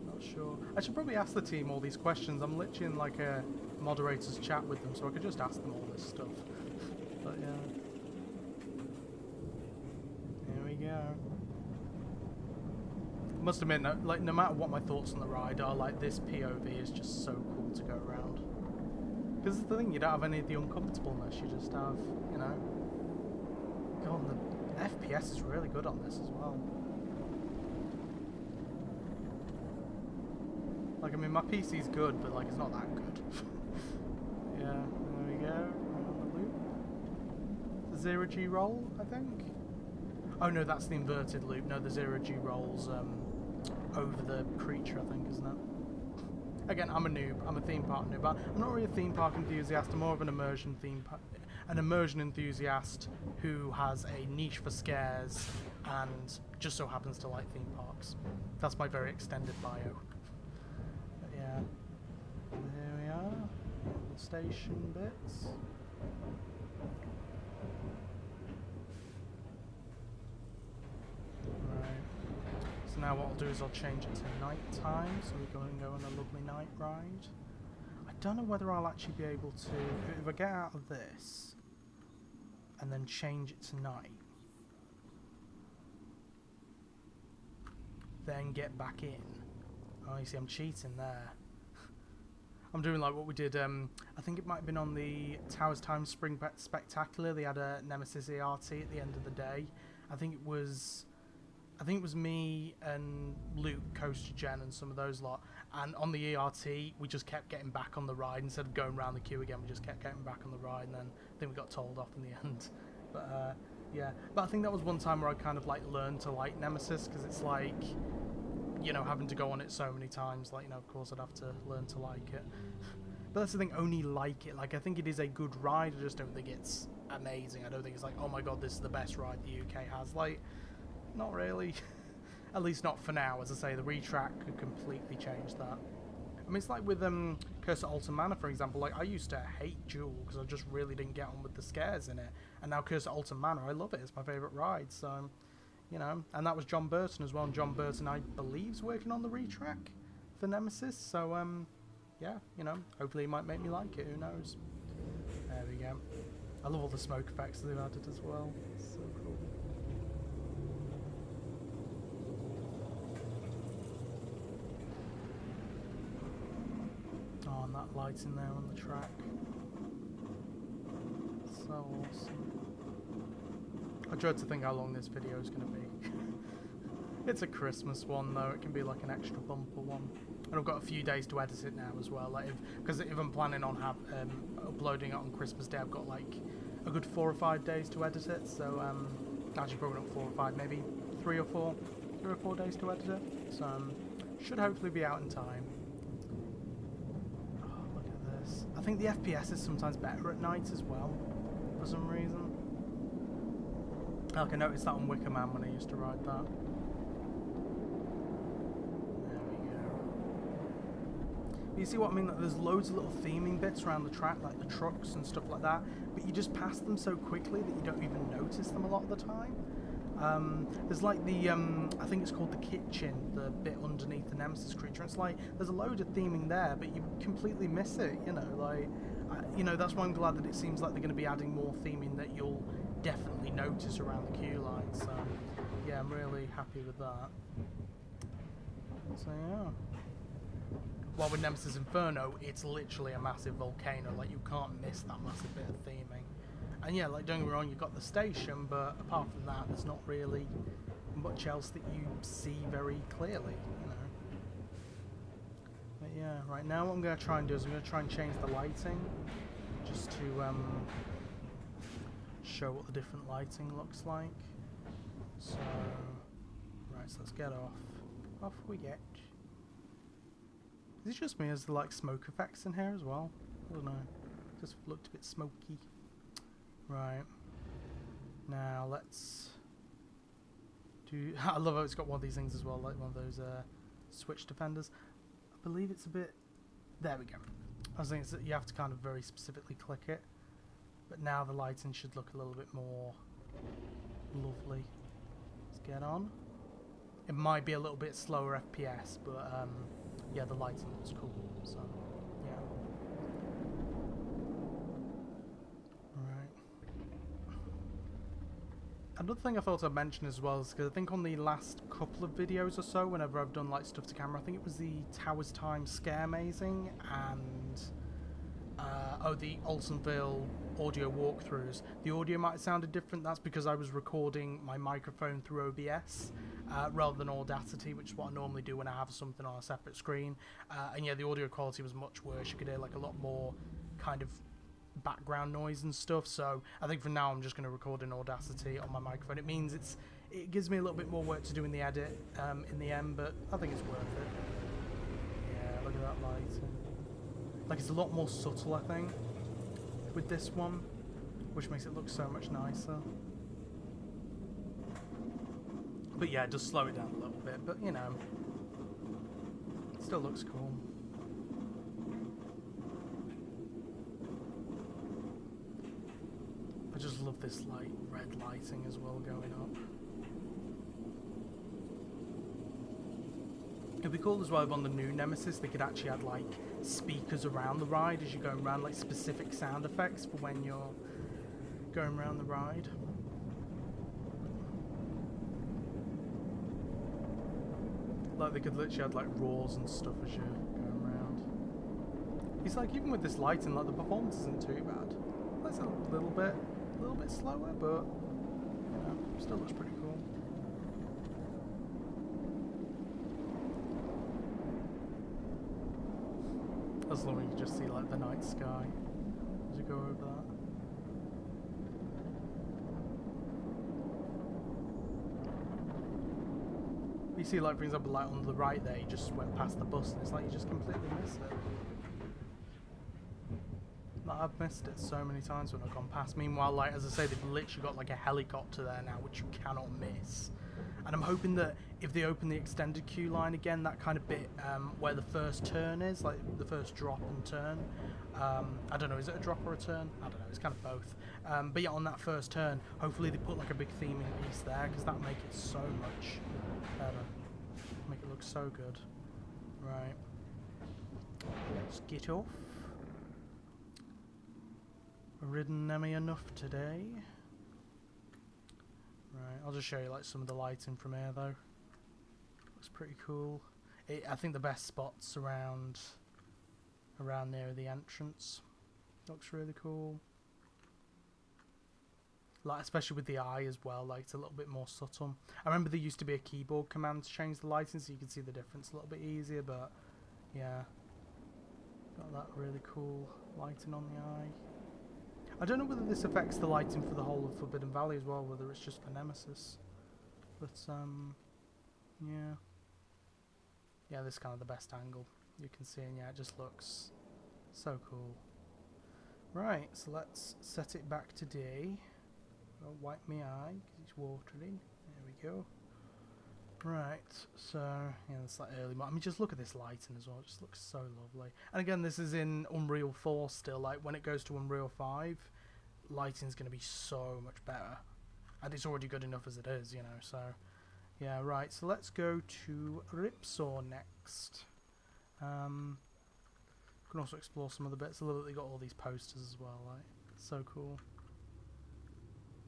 Not sure. I should probably ask the team all these questions. I'm literally in like a moderator's chat with them, so I could just ask them all this stuff. But yeah. Here we go. Must admit, like, no matter what my thoughts on the ride are, like, this POV is just so cool to go around. Because the thing, you don't have any of the uncomfortableness, you just have, you know. God, the FPS is really good on this as well. Like, I mean, my PC's good, but, like, it's not that good. Yeah, there we go. On the loop. The 0G roll, I think? Oh, no, that's the inverted loop. No, the 0G rolls, over the creature, I think, isn't it? Again, I'm a noob. I'm a theme park noob. I'm not really a theme park enthusiast. I'm more of an immersion enthusiast who has a niche for scares and just so happens to like theme parks. That's my very extended bio. But yeah, there we are. The station bits. Right. So now what I'll do is I'll change it to night time, so we go and go on a lovely night ride. I don't know whether I'll actually be able to, if I get out of this and then change it to night, then get back in. Oh, you see, I'm cheating there. I'm doing like what we did. I think it might have been on the Towers Time Spring Spectacular. They had a Nemesis ERT at the end of the day. I think it was me and Luke, Coaster Jen, and some of those lot. And on the ERT, we just kept getting back on the ride instead of going around the queue again. We just kept getting back on the ride, and then I think we got told off in the end. But yeah, but I think that was one time where I kind of like learned to like Nemesis, because it's like, you know, having to go on it so many times, like, you know, of course I'd have to learn to like it. But that's the thing, only like it. Like, I think it is a good ride, I just don't think it's amazing. I don't think it's like, oh my god, this is the best ride the UK has. Like, not really. At least not for now. As I say, the retrack could completely change that. I mean, it's like with Curse at Alton Manor, for example. Like, I used to hate Jewel because I just really didn't get on with the scares in it. And now Curse at Alton Manor, I love it. It's my favourite ride. So, you know, and that was John Burton as well. And John Burton, I believe, is working on the retrack for Nemesis. So, yeah, you know, hopefully he might make me like it. Who knows? There we go. I love all the smoke effects they've added as well. It's so cool. Oh, and that lighting there on the track. So awesome. I dread to think how long this video is going to be. It's a Christmas one though, it can be like an extra bumper one. And I've got a few days to edit it now as well. Like, because if I'm planning on uploading it on Christmas Day, I've got like a good 4 or 5 days to edit it. So actually probably not 4 or 5, maybe 3 or 4 days to edit it. So should hopefully be out in time. Oh, look at this. I think the FPS is sometimes better at night as well, for some reason. Like, I noticed that on Wicker Man when I used to ride that. There we go. You see what I mean? Like, there's loads of little theming bits around the track, like the trucks and stuff like that, but you just pass them so quickly that you don't even notice them a lot of the time. There's like the, I think it's called the kitchen, the bit underneath the Nemesis creature. It's like, there's a load of theming there, but you completely miss it, you know, like, you know, that's why I'm glad that it seems like they're going to be adding more theming that you'll definitely notice around the queue line. So yeah, I'm really happy with that. So yeah, while with Nemesis Inferno, it's literally a massive volcano. Like, you can't miss that massive bit of theming. And yeah, like, don't get me wrong, you've got the station, but apart from that, there's not really much else that you see very clearly, you know. But yeah, right now what I'm going to try and do is I'm going to try and change the lighting, just to show what the different lighting looks like. So, right, so let's get off. Off we get. Is it just me, as the like smoke effects in here as well? I don't know. Just looked a bit smoky. Right. Now let's do. I love how it's got one of these things as well, like one of those switch defenders. I believe it's a bit. There we go. I was thinking you have to kind of very specifically click it. But now the lighting should look a little bit more lovely. Let's get on. It might be a little bit slower FPS, but yeah, the lighting looks cool. So yeah. Right. Another thing I thought I'd mention as well is because I think on the last couple of videos or so, whenever I've done like stuff to camera, I think it was the Towers Time Scare Mazing and the Olsenville audio walkthroughs. The audio might have sounded different. That's because I was recording my microphone through OBS rather than Audacity, which is what I normally do when I have something on a separate screen. And yeah, the audio quality was much worse. You could hear like a lot more kind of background noise and stuff. So I think for now I'm just going to record in Audacity on my microphone. It means it gives me a little bit more work to do in the edit in the end, but I think it's worth it. Yeah, look at that lighting. Like, it's a lot more subtle, I think, with this one, which makes it look so much nicer. But yeah, it does slow it down a little bit, but you know, it still looks cool. I just love this like red lighting as well going up. It'd be cool as well if on the new Nemesis they could actually add like speakers around the ride as you're going around, like specific sound effects for when you're going around the ride. Like they could literally add like roars and stuff as you're going around. It's like even with this lighting, like the performance isn't too bad. It's a little bit slower, but you know, still looks pretty cool. As long as you can just see like the night sky as you go over that. You see, like for example, like on the right there, you just went past the bus, and it's like you just completely missed it. Like, I've missed it so many times when I've gone past. Meanwhile, like as I say, they've literally got like a helicopter there now, which you cannot miss. And I'm hoping that if they open the extended queue line again, that kind of bit where the first turn is, like the first drop and turn. I don't know, is it a drop or a turn? I don't know, it's kind of both. But yeah, on that first turn, hopefully they put like a big theming piece there, because that'll make it so much better. Make it look so good. Right. Let's get off. We've ridden Nemi enough today. Right, I'll just show you like some of the lighting from here though. Looks pretty cool. I think the best spots around near the entrance. Looks really cool. Like especially with the eye as well, like it's a little bit more subtle. I remember there used to be a keyboard command to change the lighting so you could see the difference a little bit easier, but yeah. Got that really cool lighting on the eye. I don't know whether this affects the lighting for the whole of Forbidden Valley as well, whether it's just for Nemesis. But, yeah. Yeah, this is kind of the best angle you can see, and yeah, it just looks so cool. Right, so let's set it back to day. I'll wipe my eye, because it's watering. There we go. Right, so, yeah, it's like early morning. I mean, just look at this lighting as well. It just looks so lovely. And again, this is in Unreal 4 still. Like, when it goes to Unreal 5, lighting's going to be so much better. And it's already good enough as it is, you know, so... Yeah, right, so let's go to Ripsaw next. We can also explore some other bits. I love that they got all these posters as well, like, so cool.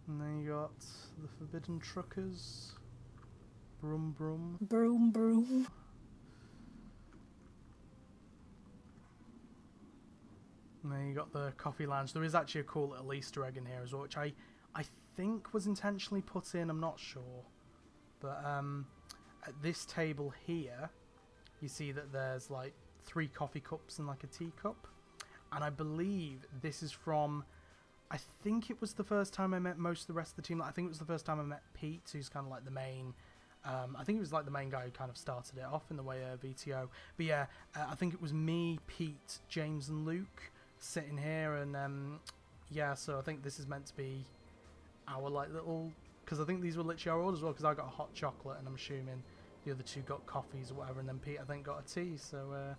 And then you got the Forbidden Truckers. Broom Broom. Broom Broom. And then you got the coffee lounge. There is actually a cool little Easter egg in here as well, which I think was intentionally put in, I'm not sure. But at this table here, you see that there's like 3 coffee cups and like a teacup. And I believe this is from, I think it was the first time I met most of the rest of the team. Like, I think it was the first time I met Pete, who's kind of like the main... I think it was like the main guy who kind of started it off in the way of VTO. But yeah, I think it was me, Pete, James and Luke sitting here, and yeah, so I think this is meant to be our like little, because I think these were literally our orders as well, because I got a hot chocolate and I'm assuming the other 2 got coffees or whatever, and then Pete I think got a tea, so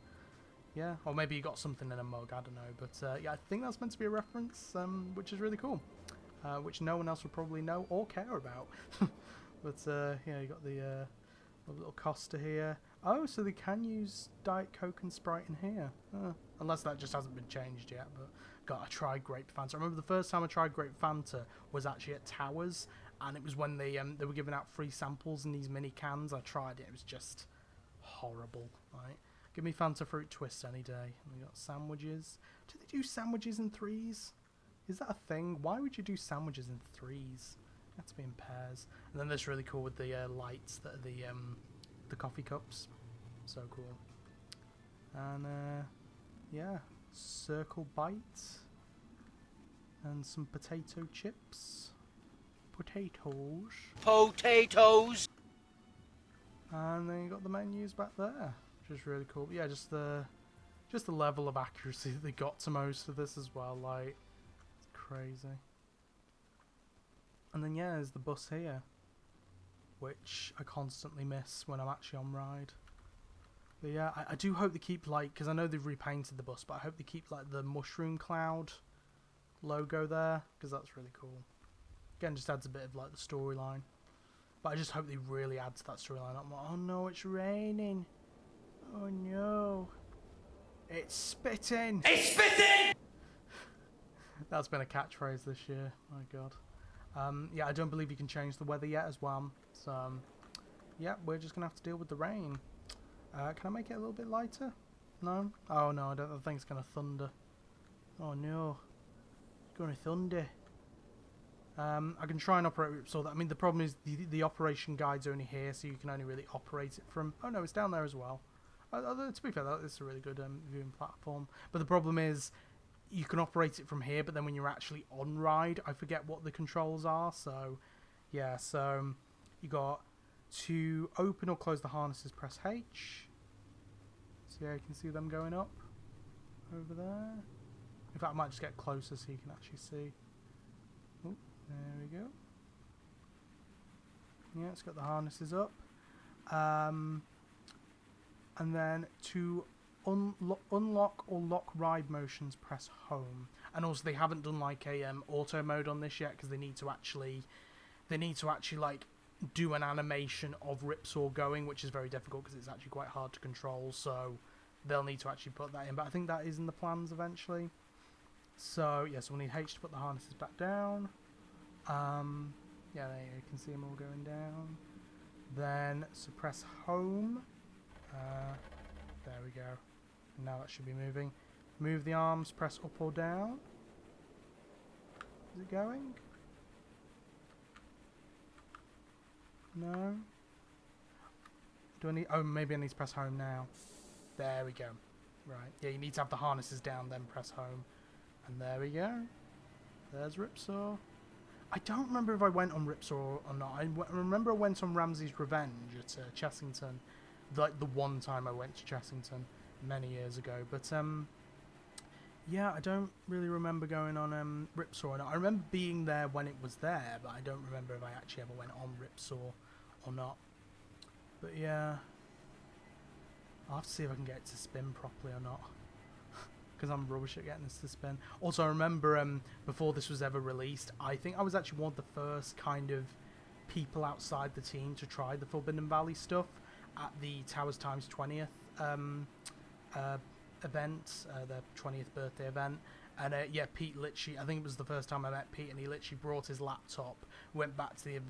yeah, or maybe he got something in a mug, I don't know, but yeah, I think that's meant to be a reference, which is really cool, which no one else would probably know or care about. But yeah, you got the little Costa here. Oh, so they can use Diet Coke and Sprite in here. Unless that just hasn't been changed yet. But God, I tried Grape Fanta. I remember the first time I tried Grape Fanta was actually at Towers, and it was when they were giving out free samples in these mini cans. I tried it. It was just horrible. Right? Give me Fanta Fruit Twist any day. And we got sandwiches. Do they do sandwiches in 3s? Is that a thing? Why would you do sandwiches in 3s? Have to be in pairs. And then this really cool with the lights that are the coffee cups. So cool. And yeah, circle bites and some potato chips. Potatoes. Potatoes. And then you got the menus back there, which is really cool. But yeah, just the level of accuracy that they got to most of this as well. Like, it's crazy. And then yeah, there's the bus here, which I constantly miss when I'm actually on ride. But yeah, I do hope they keep like, because I know they've repainted the bus, but I hope they keep like the mushroom cloud logo there, because that's really cool. Again, just adds a bit of like the storyline. But I just hope they really add to that storyline. I'm like, oh no, it's raining. Oh no. It's spitting. It's spitting! That's been a catchphrase this year. My God. Yeah, I don't believe you can change the weather yet as well. So, yeah, we're just going to have to deal with the rain. Can I make it a little bit lighter? No? Oh no, I don't think it's gonna thunder. Oh no. It's gonna thunder. I can try and operate Ripsaw. I mean, the problem is the operation guide's only here, so you can only really operate it from... Oh no, it's down there as well. To be fair, it's a really good viewing platform. But the problem is, you can operate it from here, but then when you're actually on ride, I forget what the controls are. So, yeah, so you got to open or close the harnesses, press H. So yeah, you can see them going up over there. In fact, I might just get closer so you can actually see. Oh, there we go. Yeah, it's got the harnesses up. And then to unlock or lock ride motions, press home. And also, they haven't done like a auto mode on this yet because they need to actually like do an animation of Ripsaw going, which is very difficult because it's actually quite hard to control. So they'll need to actually put that in. But I think that is in the plans eventually. So yeah, so we'll need H to put the harnesses back down. Yeah, there you can see them all going down. Then suppress home. There we go. And now that should be moving. Move the arms, press up or down. Is it going? No? Do I need... Oh, maybe I need to press home now. There we go. Right. Yeah, you need to have the harnesses down, then press home. And there we go. There's Ripsaw. I don't remember if I went on Ripsaw or not. I remember I went on Ramsay's Revenge at Chessington. Like the one time I went to Chessington many years ago. But, yeah, I don't really remember going on Ripsaw or not. I remember being there when it was there, but I don't remember if I actually ever went on Ripsaw or not. But, yeah. I'll have to see if I can get it to spin properly or not. Because I'm rubbish at getting this to spin. Also, I remember before this was ever released, I think I was actually one of the first kind of people outside the team to try the Forbidden Valley stuff at the Towers Times 20th event, their 20th birthday event. And yeah, Pete literally, I think it was the first time I met Pete, and he literally brought his laptop, went back to the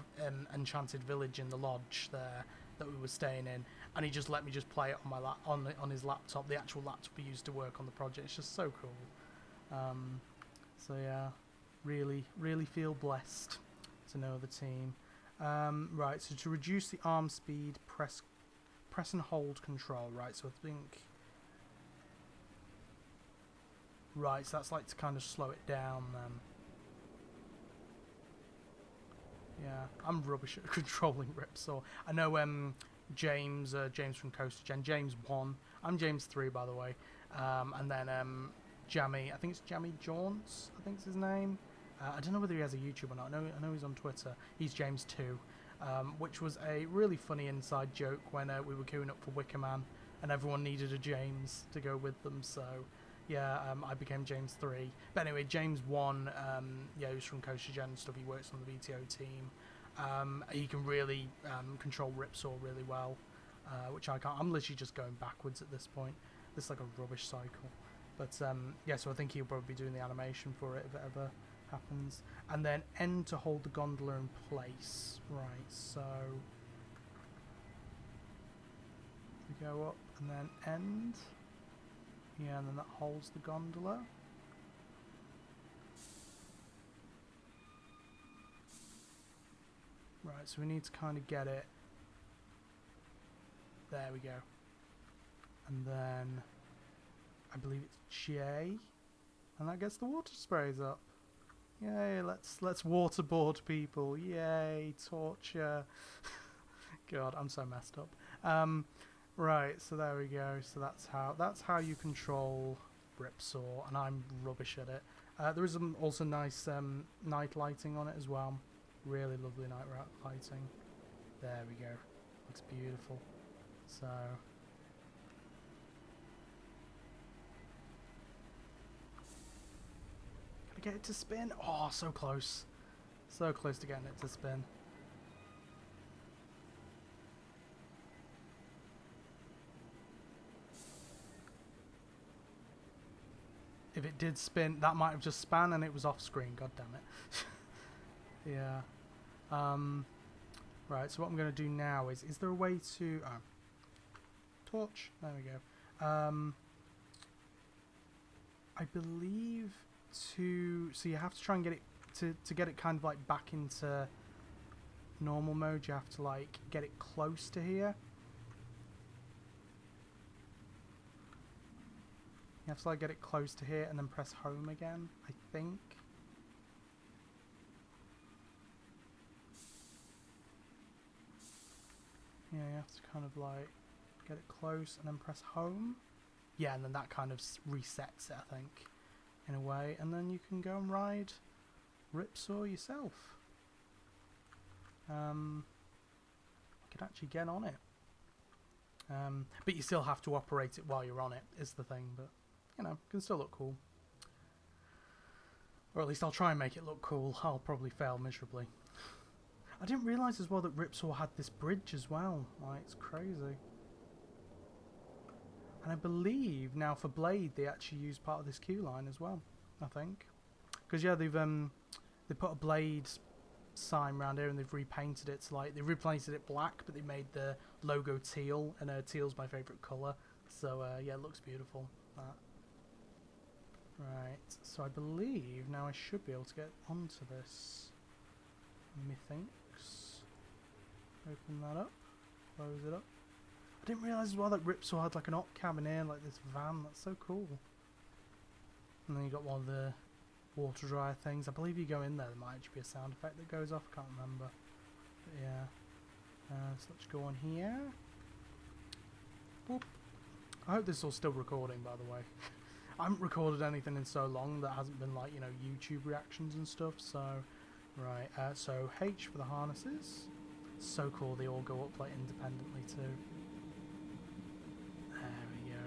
Enchanted Village in the lodge there that we were staying in, and he just let me just play it on my on his laptop, the actual laptop he used to work on the project. It's just so cool. So yeah, really feel blessed to know the team. Right, so to reduce the arm speed, press and hold control. Right, so I think. Right, so that's like to kind of slow it down then. Yeah, I'm rubbish at controlling Ripsaw. I know James from Coaster Gen, James 1. I'm James 3, by the way. And then Jammy, I think it's Jammy Jaunts, I think it's his name. I don't know whether he has a YouTube or not. I know he's on Twitter. He's James 2, which was a really funny inside joke when we were queuing up for Wicker Man, and everyone needed a James to go with them, so... Yeah, I became James 3. But anyway, James 1, yeah, who's from Coaster Gen and stuff, he works on the VTO team. He can really control Ripsaw really well, which I can't. I'm literally just going backwards at this point. This is like a rubbish cycle. But yeah, so I think he'll probably be doing the animation for it if it ever happens. And then N to hold the gondola in place. Right, so... we go up and then end. Yeah, and then that holds the gondola. Right, so we need to kind of get it. There we go. And then I believe it's J, and that gets the water sprays up. Yay! Let's waterboard people. Yay! Torture. God, I'm so messed up. Right, so there we go. So that's how you control Ripsaw, and I'm rubbish at it. There is also nice night lighting on it as well. Really lovely night lighting. There we go. Looks beautiful. So gotta get it to spin. Oh, so close. So close to getting it to spin. If it did spin, that might have just span and it was off screen. God damn it. Yeah. Right, so what I'm going to do now is there a way to... Oh. Torch. There we go. I believe so you have to try and get it to get it kind of like back into normal mode. You have to like get it close to here. You have to like get it close to here and then press home again, I think. Yeah, you have to kind of like get it close and then press home. Yeah, and then that kind of resets it, I think, in a way. And then you can go and ride Ripsaw yourself. You could actually get on it. But you still have to operate it while you're on it, is the thing. But, you know, it can still look cool. Or at least I'll try and make it look cool. I'll probably fail miserably. I didn't realise as well that Ripsaw had this bridge as well. Like, it's crazy. And I believe now for Blade they actually use part of this queue line as well, I think. Because yeah, they put a Blade sign around here and they've repainted it to like, they've repainted it black, but they made the logo teal, and teal's my favourite colour. So yeah, it looks beautiful. Right, so I believe now I should be able to get onto this. Methinks. Open that up. Close it up. I didn't realise as well that Ripsaw had like an op cabin here, like this van. That's so cool. And then you got one of the water dryer things. I believe you go in there might actually be a sound effect that goes off. I can't remember. But yeah. So let's go on here. Boop. I hope this is all still recording, by the way. I haven't recorded anything in so long that hasn't been like, you know, YouTube reactions and stuff. So, right. So H for the harnesses. So cool. They all go up like independently too. There we go.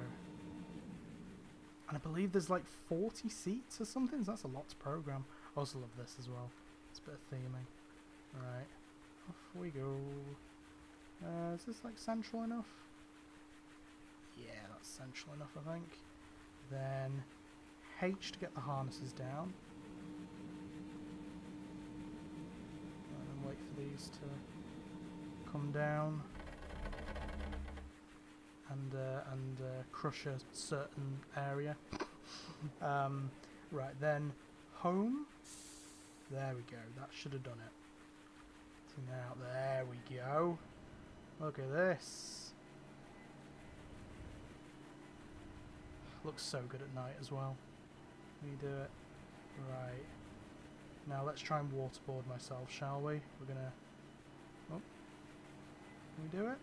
And I believe there's like 40 seats or something. So that's a lot to program. I also love this as well. It's a bit of theming. Right. Off we go. Is this like central enough? Yeah, that's central enough, I think. Then H to get the harnesses down. And then wait for these to come down. And crush a certain area. Right, then home. There we go. That should have done it. So now, there we go. Look at this. Looks so good at night as well. Let me do it. Right. Now let's try and waterboard myself, shall we? We're gonna... Oh. Can we do it?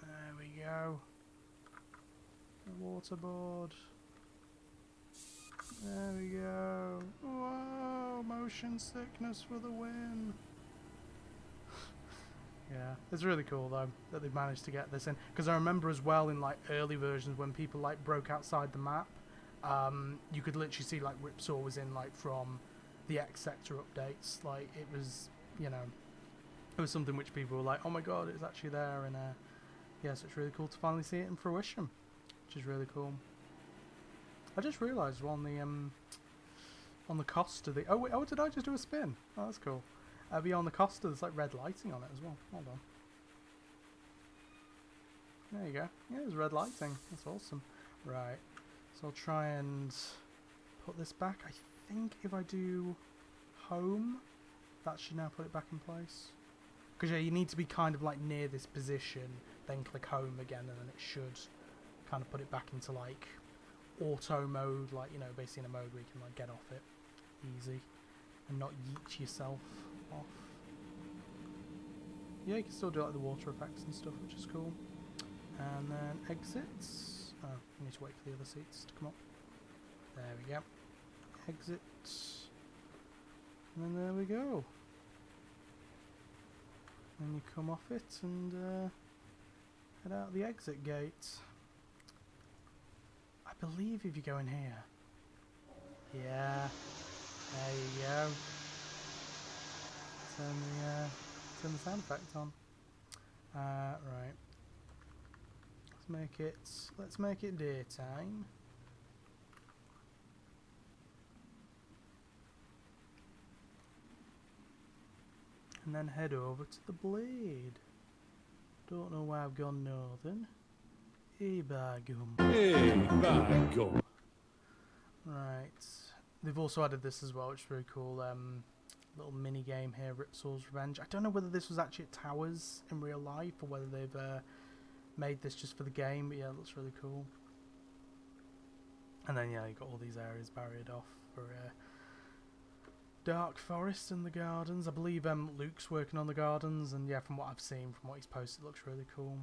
There we go. Waterboard. There we go. Whoa! Motion sickness for the win. Yeah, it's really cool though that they've managed to get this in, because I remember as well in like early versions when people like broke outside the map, you could literally see like Ripsaw was in like from the X Sector updates. Like it was, you know, it was something which people were like, oh my god, it's actually there. And yeah, so it's really cool to finally see it in fruition, which is really cool. I just realised on the Costa, the oh did I just do a spin? Oh, that's cool. Beyond the Costa, there's like red lighting on it as well. Hold on. There you go. Yeah, there's red lighting. That's awesome. Right. So I'll try and put this back. I think if I do home, that should now put it back in place. Because yeah, you need to be kind of like near this position, then click home again, and then it should kind of put it back into like auto mode, like, you know, basically in a mode where you can like get off it easy and not yeet yourself off. Yeah, you can still do like the water effects and stuff, which is cool. And then exits. Oh, we need to wait for the other seats to come up. There we go. Exit. And then there we go. And you come off it and head out the exit gate. I believe if you go in here. Yeah. There you go. Turn the sound effect on. Right. Let's make it daytime. And then head over to the Blade. Don't know why I've gone northern. Hey, by gum. Hey, by gum. Right. They've also added this as well, which is very cool. Little mini game here, Ripsaul's Revenge. I don't know whether this was actually at Towers in real life or whether they've made this just for the game, but yeah, it looks really cool. And then, yeah, you got all these areas barriered off for Dark Forest and the gardens. I believe Luke's working on the gardens, and yeah, from what I've seen, from what he's posted, it looks really cool.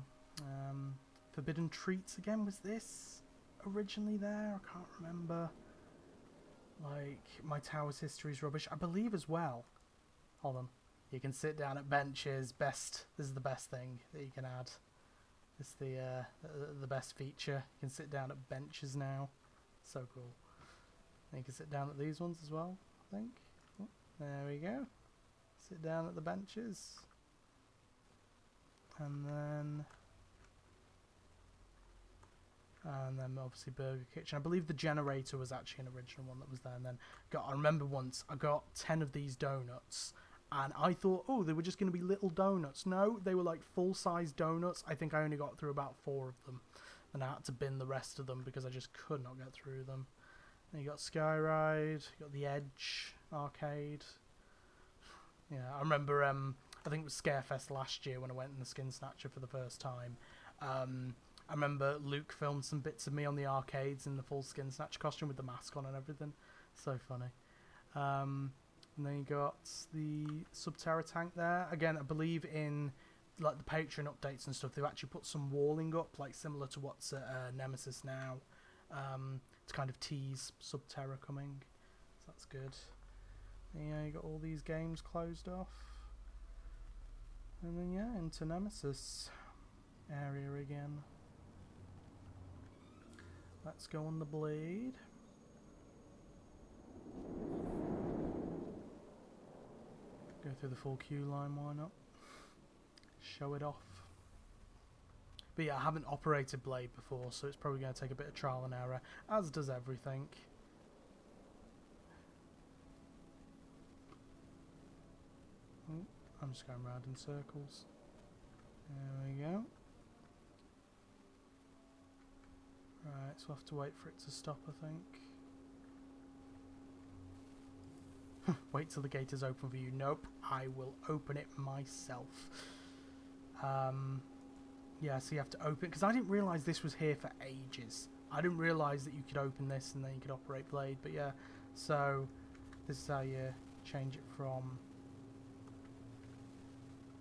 Forbidden Treats again, was this originally there? I can't remember. Like, my Towers history is rubbish. I believe as well. Hold on. You can sit down at benches. This is the best thing that you can add. It's the best feature. You can sit down at benches now. So cool. And you can sit down at these ones as well, I think. Oh, there we go. Sit down at the benches. And then obviously Burger Kitchen. I believe the generator was actually an original one that was there. And then I remember once I got 10 of these donuts, and I thought, oh, they were just going to be little donuts. No, they were like full-size donuts. I think I only got through about 4 of them, and I had to bin the rest of them because I just could not get through them. And you got Skyride, you got the Edge arcade. Yeah, I remember. I think it was Scarefest last year when I went in the Skin Snatcher for the first time. I remember Luke filmed some bits of me on the arcades in the full Skin Snatch costume with the mask on and everything. So funny. And then you got the Subterra tank there. Again, I believe in like the Patreon updates and stuff, they've actually put some walling up, like similar to what's at Nemesis now, to kind of tease Subterra coming. So that's good. And yeah, you got all these games closed off. And then yeah, into Nemesis area again. Let's go on the blade. Go through the full queue line, why not? Show it off. But yeah, I haven't operated blade before, so it's probably going to take a bit of trial and error, as does everything. Ooh, I'm just going round in circles. There we go. Right, so I'll have to wait for it to stop, I think. Wait till the gate is open for you. Nope, I will open it myself. Yeah, so you have to open, because I didn't realise this was here for ages. I didn't realise that you could open this and then you could operate blade, but yeah. So, this is how you change it from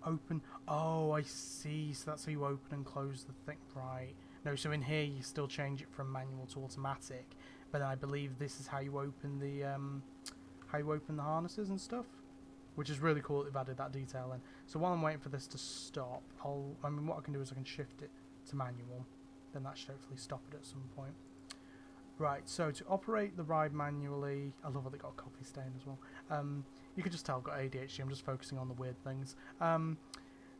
open. Oh, I see, so that's how you open and close the thing, right. No, so in here you still change it from manual to automatic, but then I believe this is how you open the harnesses and stuff, which is really cool that they've added that detail in. So while I'm waiting for this to stop, I mean what I can do is I can shift it to manual, then that should hopefully stop it at some point. Right, so to operate the ride manually, I love how they got a coffee stain as well. You can just tell I've got ADHD, I'm just focusing on the weird things.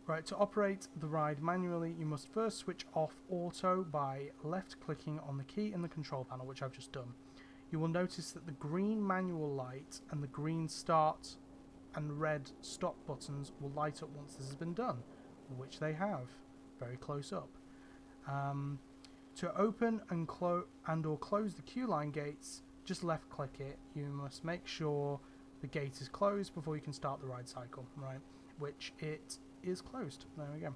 Right, to operate the ride manually, you must first switch off auto by left-clicking on the key in the control panel, which I've just done. You will notice that the green manual light and the green start and red stop buttons will light up once this has been done, which they have, very close up. To open and or close the queue line gates, just left-click it. You must make sure the gate is closed before you can start the ride cycle, right? Which it is closed. There we go.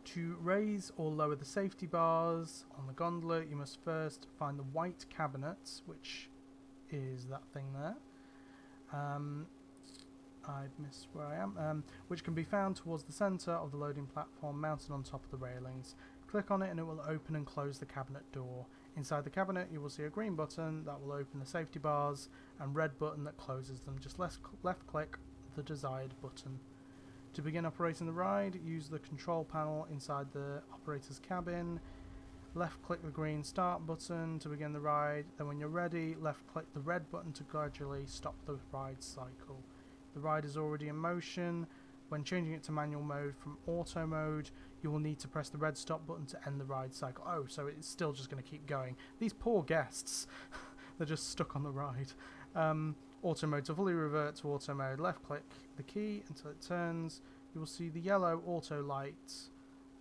To raise or lower the safety bars on the gondola, you must first find the white cabinet, which is that thing there. I've missed where I am. Which can be found towards the centre of the loading platform, mounted on top of the railings. Click on it and it will open and close the cabinet door. Inside the cabinet, you will see a green button that will open the safety bars and red button that closes them. Just left-click the desired button. To begin operating the ride, use the control panel inside the operator's cabin. Left-click the green start button to begin the ride. Then when you're ready, left-click the red button to gradually stop the ride cycle. The ride is already in motion. When changing it to manual mode from auto mode, you will need to press the red stop button to end the ride cycle. Oh, so it's still just going to keep going. These poor guests, they're just stuck on the ride. Auto mode, to fully revert to auto mode, left click the key until it turns you will see the yellow auto light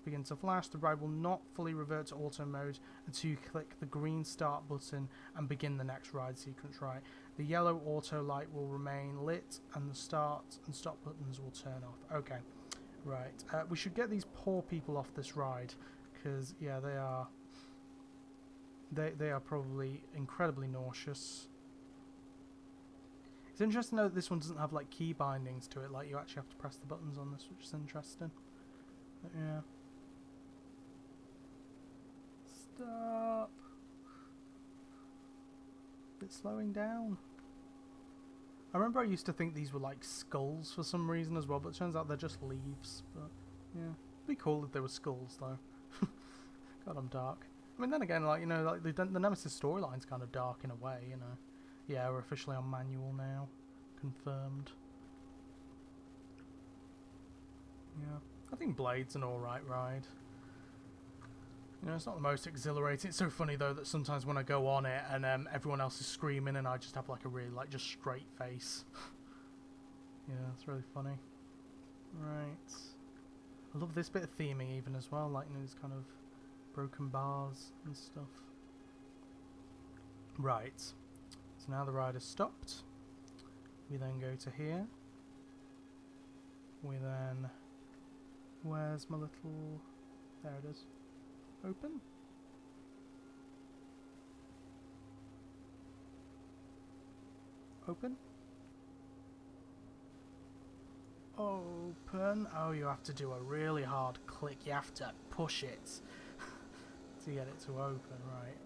begin to flash. The ride will not fully revert to auto mode until you click the green start button and begin the next ride sequence, right? The yellow auto light will remain lit and the start and stop buttons will turn off. Okay, right. We should get these poor people off this ride because, yeah, they are probably incredibly nauseous. It's interesting though that this one doesn't have like key bindings to it, like you actually have to press the buttons on this, which is interesting. But yeah. Stop. It's slowing down. I remember I used to think these were like skulls for some reason as well, but it turns out they're just leaves. But yeah, it'd be cool if they were skulls though. God, I'm dark. I mean, then again, like, you know, like the Nemesis storyline's kind of dark in a way, you know. Yeah, we're officially on manual now. Confirmed. Yeah, I think Blade's an alright ride. You know, it's not the most exhilarating. It's so funny though that sometimes when I go on it and everyone else is screaming and I just have like a really like just straight face. Yeah, it's really funny. Right. I love this bit of theming even as well, like, you know, these kind of broken bars and stuff. Right. So now the ride has stopped. We then go to here. We then... Where's my little... There it is. Open. Open. Open. Oh, you have to do a really hard click. You have to push it to get it to open, right.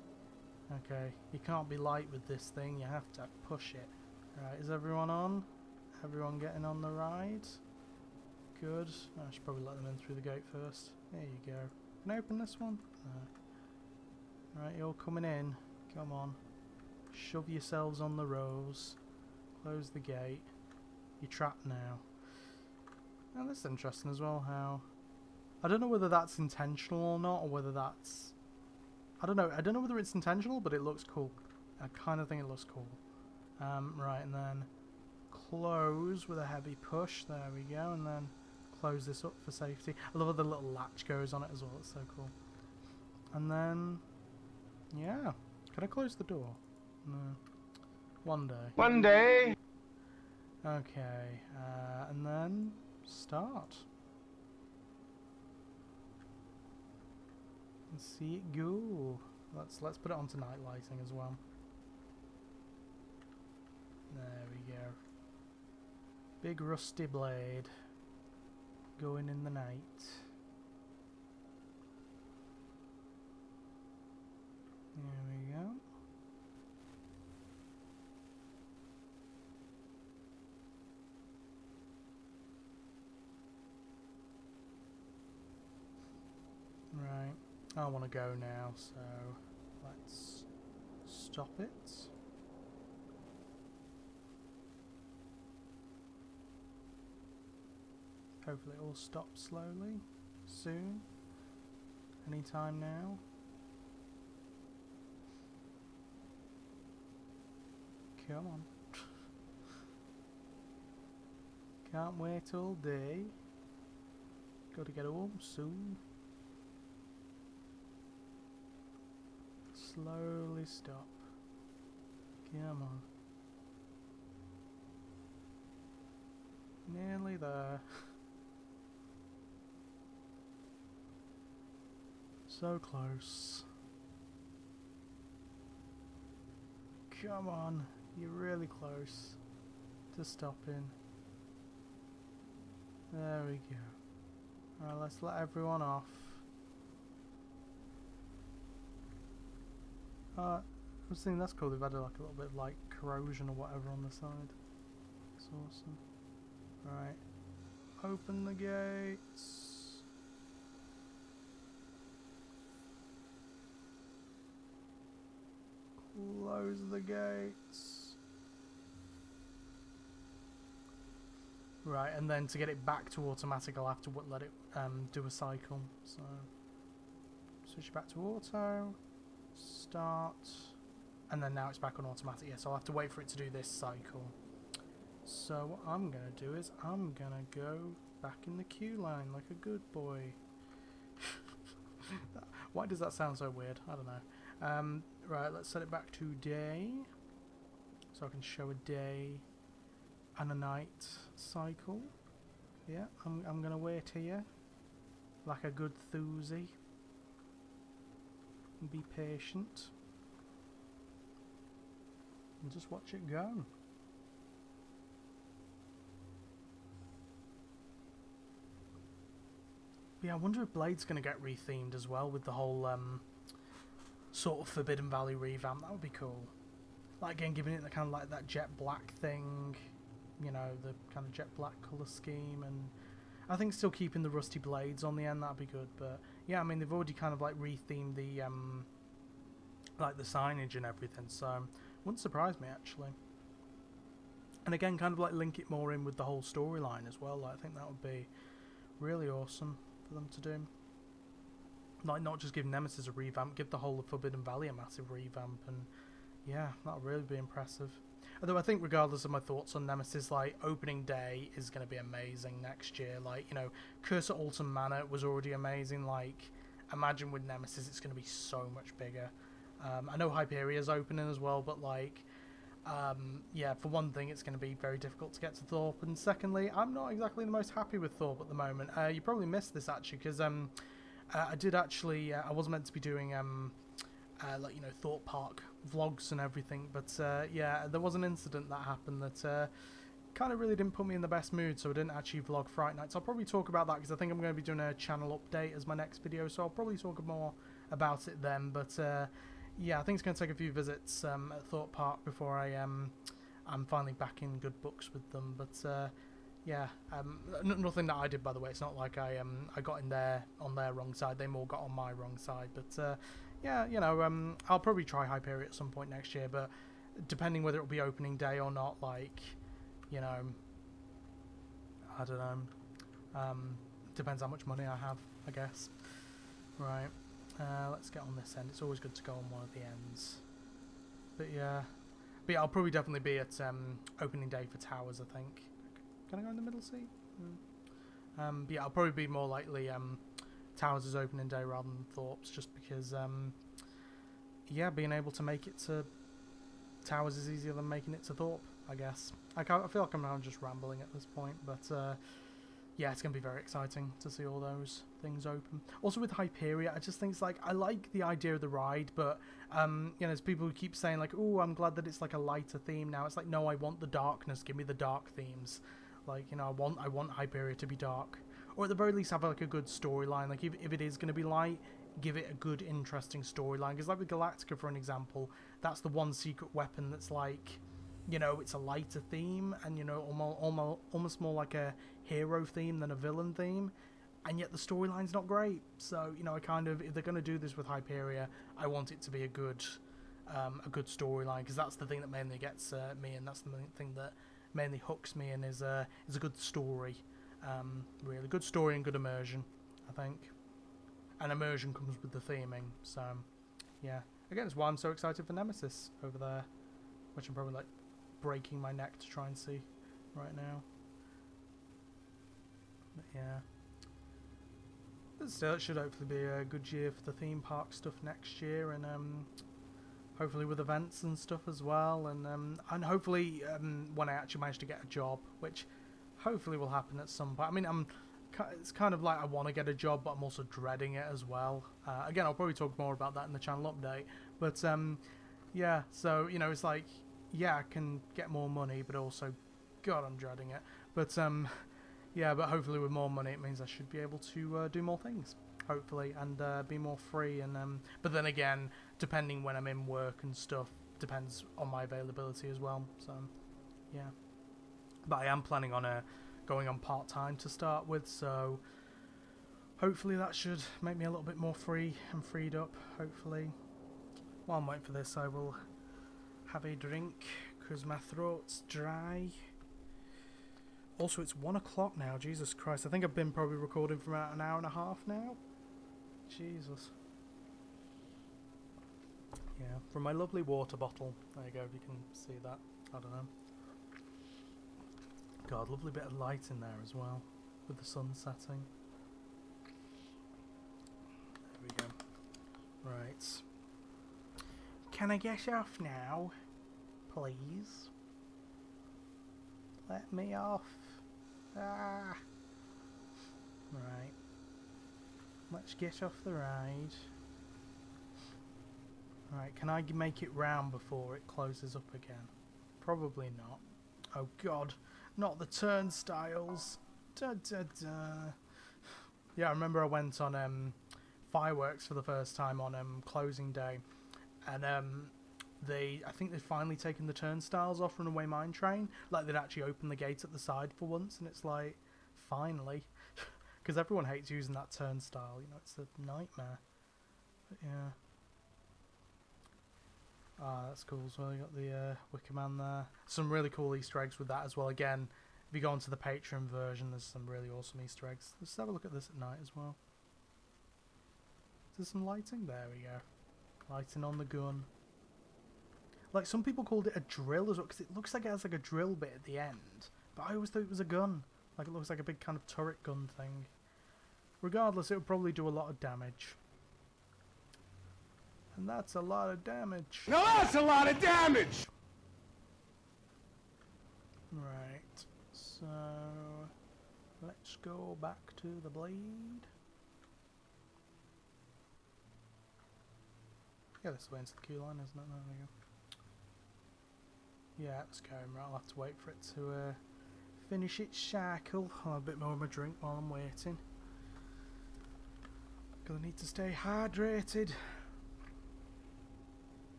Okay, you can't be light with this thing. You have to push it. Right, is everyone on? Everyone getting on the ride? Good. I should probably let them in through the gate first. There you go. Can I open this one? No. Right, you're all coming in. Come on. Shove yourselves on the rows. Close the gate. You're trapped now. Now that's interesting as well, how... I don't know whether that's intentional or not, or whether that's... I don't know whether it's intentional, but it looks cool. I kind of think it looks cool. Right, and then close with a heavy push. There we go, and then close this up for safety. I love how the little latch goes on it as well. It's so cool. And then, yeah. Can I close the door? No. One day. One day. Okay, and then start. Let's see it go. Let's put it onto night lighting as well. There we go. Big rusty blade going in the night. There we go. Right. I want to go now, so let's stop it. Hopefully it will stop slowly, soon, anytime now. Come on. Can't wait all day. Got to get home soon. Slowly stop. Come on. Nearly there. So close. Come on, you're really close to stopping. There we go. Alright, let's let everyone off. I was thinking that's cool, they've added like a little bit of like corrosion or whatever on the side. That's awesome. Right. Open the gates. Close the gates. Right, and then to get it back to automatic I'll have to let it do a cycle. So switch back to auto. Start, and then now it's back on automatic. Yeah, so I'll have to wait for it to do this cycle. So what I'm gonna do is I'm gonna go back in the queue line like a good boy. Why does that sound so weird? I don't know. Right, let's set it back to day. So I can show a day and a night cycle. Yeah, I'm gonna wait here. Like a good thuzy. And be patient. And just watch it go. Yeah, I wonder if Blade's going to get rethemed as well with the whole sort of Forbidden Valley revamp. That would be cool. Like again, giving it the kind of like that jet black thing, you know, the kind of jet black colour scheme, and I think still keeping the rusty blades on the end. That'd be good. But yeah, I mean they've already kind of like rethemed the like the signage and everything, so wouldn't surprise me actually. And again, kind of like link it more in with the whole storyline as well. Like, I think that would be really awesome for them to do. Like, not just give Nemesis a revamp, give the whole of Forbidden Valley a massive revamp, and yeah, that would really be impressive. Although I think regardless of my thoughts on Nemesis, like, opening day is going to be amazing next year. Like, you know, Curse at Alton Manor was already amazing. Like, imagine with Nemesis it's going to be so much bigger. I know Hyperia's opening as well, but like, yeah, for one thing, it's going to be very difficult to get to Thorpe, and secondly, I'm not exactly the most happy with Thorpe at the moment. You probably missed this actually, because I did actually, I was meant to be doing like, you know, Thorpe Park vlogs and everything, but yeah, there was an incident that happened that kind of really didn't put me in the best mood, so I didn't actually vlog Fright Nights. I'll probably talk about that because I think I'm going to be doing a channel update as my next video, so I'll probably talk more about it then. But yeah, I think it's going to take a few visits at Thorpe Park before I'm finally back in good books with them. But yeah, nothing that I did, by the way. It's not like I got in there on their wrong side. They more got on my wrong side. But yeah, you know, I'll probably try Hyperia at some point next year. But depending whether it'll be opening day or not, like, you know, I don't know. Depends how much money I have, I guess. Right. Let's get on this end. It's always good to go on one of the ends. But yeah, I'll probably definitely be at opening day for Towers, I think. Can I go in the middle seat? But yeah, I'll probably be more likely Towers' is opening day rather than Thorpe's, just because yeah, being able to make it to Towers is easier than making it to Thorpe, I guess. I feel like I'm now just rambling at this point, but yeah, it's going to be very exciting to see all those things open. Also with Hyperia, I just think it's like, I like the idea of the ride, but, you know, there's people who keep saying like, oh, I'm glad that it's like a lighter theme now. It's like, no, I want the darkness. Give me the dark themes. Like, you know, I want Hyperia to be dark. Or at the very least have like a good storyline. Like, if it is going to be light, give it a good, interesting storyline. Because like with Galactica, for an example, that's the one secret weapon that's like, you know, it's a lighter theme, and, you know, almost more like a hero theme than a villain theme, and yet the storyline's not great. So, you know, I kind of, if they're going to do this with Hyperia, I want it to be a good storyline, because that's the thing that mainly gets me, and that's the thing that mainly hooks me in is a good story. Really good story and good immersion, I think. And immersion comes with the theming, so yeah. Again, it's why I'm so excited for Nemesis over there, which I'm probably like breaking my neck to try and see right now. But yeah, but still, it should hopefully be a good year for the theme park stuff next year, and hopefully with events and stuff as well, and hopefully when I actually manage to get a job, which hopefully will happen at some point. I mean, it's kind of like I want to get a job, but I'm also dreading it as well. Again, I'll probably talk more about that in the channel update, but yeah, so, you know, it's like, yeah, I can get more money, but also, God, I'm dreading it. But yeah, but hopefully with more money, it means I should be able to do more things, hopefully, and be more free. And but then again, depending when I'm in work and stuff, depends on my availability as well. So yeah, but I am planning on going on part-time to start with, so hopefully that should make me a little bit more free and freed up, hopefully. While I'm waiting for this, I will have a drink, because my throat's dry. Also, it's 1 o'clock now, Jesus Christ. I think I've been probably recording for about an hour and a half now. Jesus. Yeah, from my lovely water bottle. There you go, if you can see that. I don't know. God, lovely bit of light in there as well. with the sun setting. There we go. Right. Can I get off now? Please? Let me off. Ah. Right. Let's get off the ride. Right, can I make it round before it closes up again? Probably not. Oh god, not the turnstiles. Da, da, da. Yeah, I remember I went on fireworks for the first time on closing day, and I think they'd finally taken the turnstiles off Runaway Mine Train. Like, they'd actually opened the gate at the side for once, and it's like, finally. Because everyone hates using that turnstile, you know, it's a nightmare. But yeah. Ah, that's cool as well. You got the Wicker Man there. Some really cool Easter eggs with that as well. Again, if you go onto the Patreon version, there's some really awesome Easter eggs. Let's have a look at this at night as well. Is there some lighting? There we go. Lighting on the gun. Like, some people called it a drill as well, because it looks like it has like a drill bit at the end. But I always thought it was a gun. Like, it looks like a big kind of turret gun thing. Regardless, it would probably do a lot of damage. And that's a lot of damage. Now that's a lot of damage! Right, so let's go back to the blade. Yeah, this is the way into the queue line, isn't it? There we go. Yeah, it's going right. I'll have to wait for it to finish its cycle. I'll have a bit more of a drink while I'm waiting. Gonna need to stay hydrated.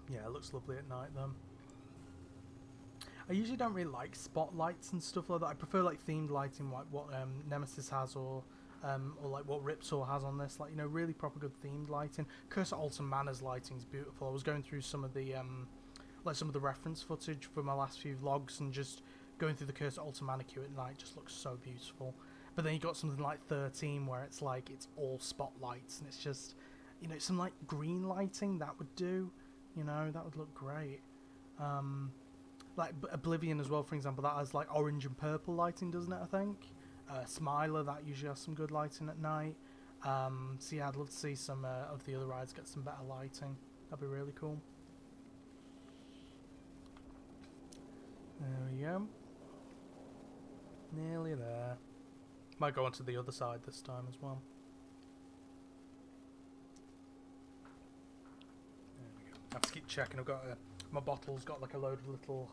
Yeah, it looks lovely at night then. I usually don't really like spotlights and stuff like that. I prefer like themed lighting, like what Nemesis has, or like what Ripsaw has on this. Like, you know, really proper good themed lighting. Curse of Alton Manor's lighting is beautiful. I was going through some of the like some of the reference footage for my last few vlogs, and just going through the Curse of Alton Manor queue at night just looks so beautiful. But then you got something like 13 where it's like it's all spotlights, and it's just, you know, some like green lighting that would do. You know, that would look great. Like Oblivion as well, for example, that has like orange and purple lighting, doesn't it, I think? Smiler, that usually has some good lighting at night. So yeah, I'd love to see some of the other rides get some better lighting. That'd be really cool. There we go. Nearly there. Might go onto the other side this time as well. I have to keep checking. I've got my bottle's got like a load of little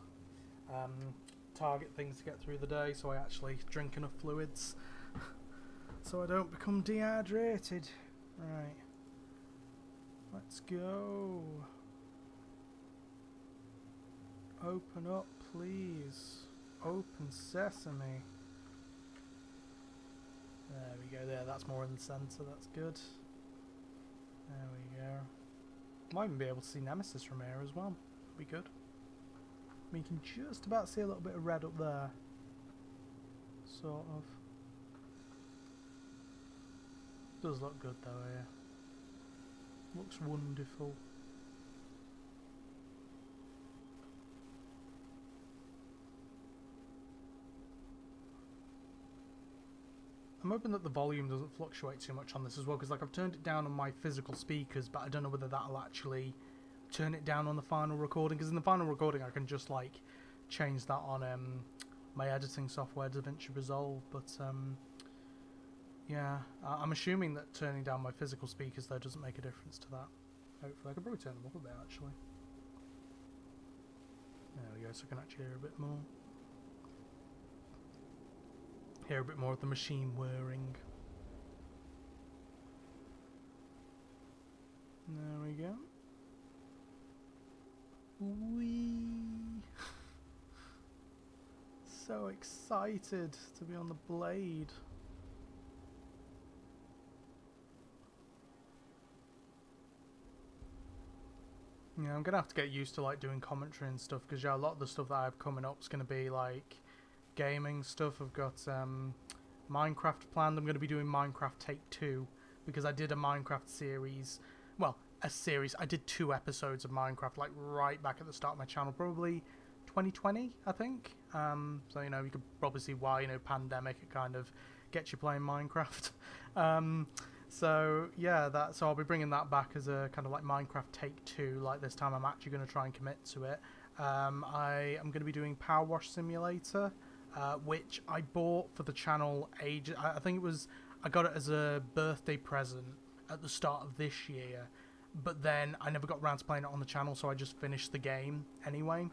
target things to get through the day, so I actually drink enough fluids so I don't become dehydrated. Right, let's go. Open up, please. Open sesame. There we go. There, that's more in the centre. That's good. There we go. Might even be able to see Nemesis from here as well. Be good. I mean, you can just about see a little bit of red up there. Sort of. Does look good though here. Looks wonderful. I'm hoping that the volume doesn't fluctuate too much on this as well, because like I've turned it down on my physical speakers, but I don't know whether that'll actually turn it down on the final recording, because in the final recording I can just like change that on my editing software, DaVinci Resolve. But yeah, I'm assuming that turning down my physical speakers though doesn't make a difference to that. Hopefully I could probably turn them up a bit actually. There we go, so I can actually hear a bit more. Hear a bit more of the machine whirring. There we go. Whee! So excited to be on the blade. Yeah, I'm gonna have to get used to like doing commentary and stuff, because yeah, a lot of the stuff that I have coming up is gonna be like gaming stuff. I've got Minecraft planned. I'm going to be doing Minecraft Take 2, because I did a Minecraft series. Well, a series. I did 2 episodes of Minecraft like right back at the start of my channel, probably 2020, I think. So, you know, you could probably see why, you know, pandemic, it kind of gets you playing Minecraft. So, yeah, so I'll be bringing that back as a kind of like Minecraft Take 2. Like, this time I'm actually going to try and commit to it. I am going to be doing Power Wash Simulator, which I bought for the channel ages. I think it was, I got it as a birthday present at the start of this year, but then I never got around to playing it on the channel, so I just finished the game anyway.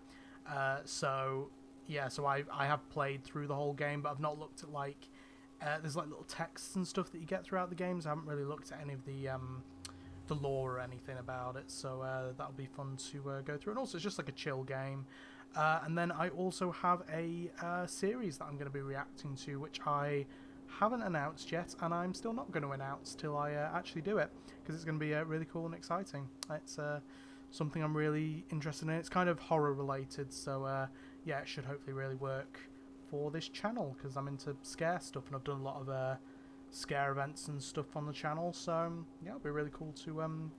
So yeah, so I have played through the whole game, but I've not looked at like there's like little texts and stuff that you get throughout the games. I haven't really looked at any of the lore or anything about it, so that'll be fun to go through. And also, it's just like a chill game. And then I also have a series that I'm going to be reacting to, which I haven't announced yet, and I'm still not going to announce till I actually do it, because it's going to be really cool and exciting. It's something I'm really interested in. It's kind of horror related, so yeah, it should hopefully really work for this channel, because I'm into scare stuff, and I've done a lot of scare events and stuff on the channel, so yeah, it'll be really cool to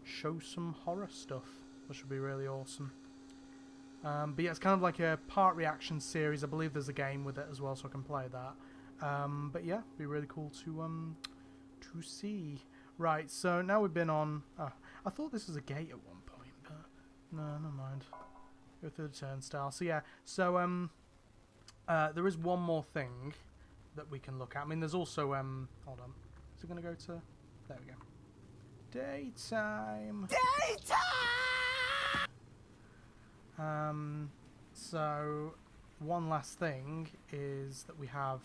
show some horror stuff, which will be really awesome. But yeah, it's kind of like a part reaction series. I believe there's a game with it as well, so I can play that. But yeah, it'd be really cool to see. Right, so now we've been on. I thought this was a gate at one point, but no, never mind. Go through the turnstile. So yeah, so there is one more thing that we can look at. I mean, there's also hold on. Is it gonna go to? There we go. Daytime. So one last thing is that we have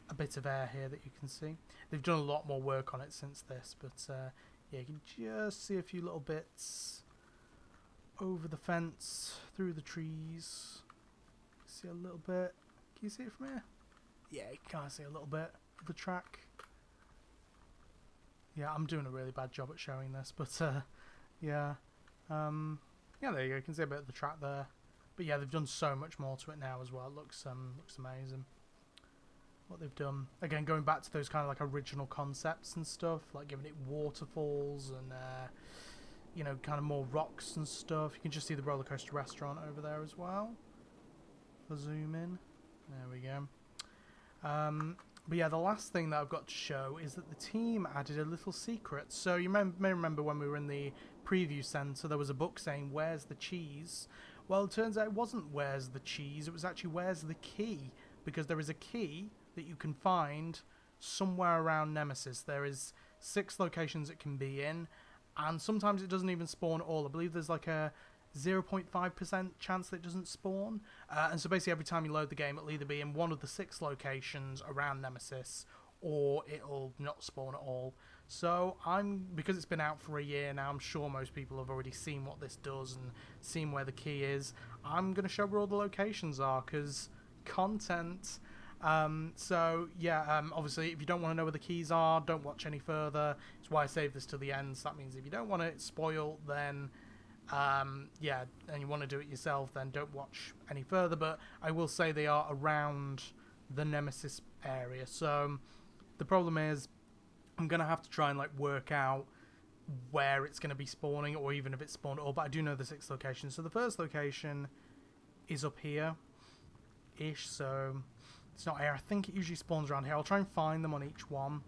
a bit of air here that you can see. They've done a lot more work on it since this, but yeah, you can just see a few little bits over the fence, through the trees. See a little bit. Can you see it from here? Yeah, you can kind of see a little bit of the track. Yeah, I'm doing a really bad job at showing this, but yeah. Yeah, there you go. You can see a bit of the track there. But yeah, they've done so much more to it now as well. It looks amazing what they've done. Again, going back to those kind of like original concepts and stuff, like giving it waterfalls and you know, kind of more rocks and stuff. You can just see the roller coaster restaurant over there as well. I'll zoom in. There we go. But yeah, the last thing that I've got to show is that the team added a little secret. So you may remember when we were in the preview centre, there was a book saying, "Where's the cheese?" Well, it turns out it wasn't "Where's the cheese?" It was actually "Where's the key?" Because there is a key that you can find somewhere around Nemesis. There is 6 locations it can be in, and sometimes it doesn't even spawn at all. I believe there's like a 0.5% chance that it doesn't spawn, and so basically every time you load the game, it'll either be in one of the 6 locations around Nemesis, or it'll not spawn at all. So because it's been out for a year now, I'm sure most people have already seen what this does and seen where the key is. I'm going to show where all the locations are, because content. So yeah, obviously if you don't want to know where the keys are, don't watch any further. It's why I saved this to the end. So that means if you don't want it spoiled, then yeah, and you want to do it yourself, then don't watch any further. But I will say they are around the Nemesis area. So the problem is I'm going to have to try and like work out where it's going to be spawning, or even if it's spawned at all. But I do know the 6 locations. So the first location is up here ish, so it's not here. I think it usually spawns around here. I'll try and find them on each one.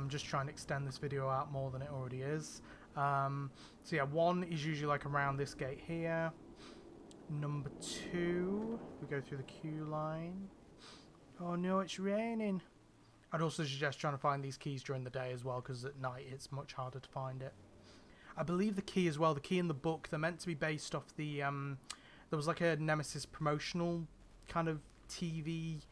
Just trying to extend this video out more than it already is. So yeah, 1 is usually like around this gate here. Number 2, we go through the queue line. Oh no, it's raining. I'd also suggest trying to find these keys during the day as well, because at night it's much harder to find it. I believe the key as well, the key in the book, they're meant to be based off the, there was like a Nemesis promotional kind of TV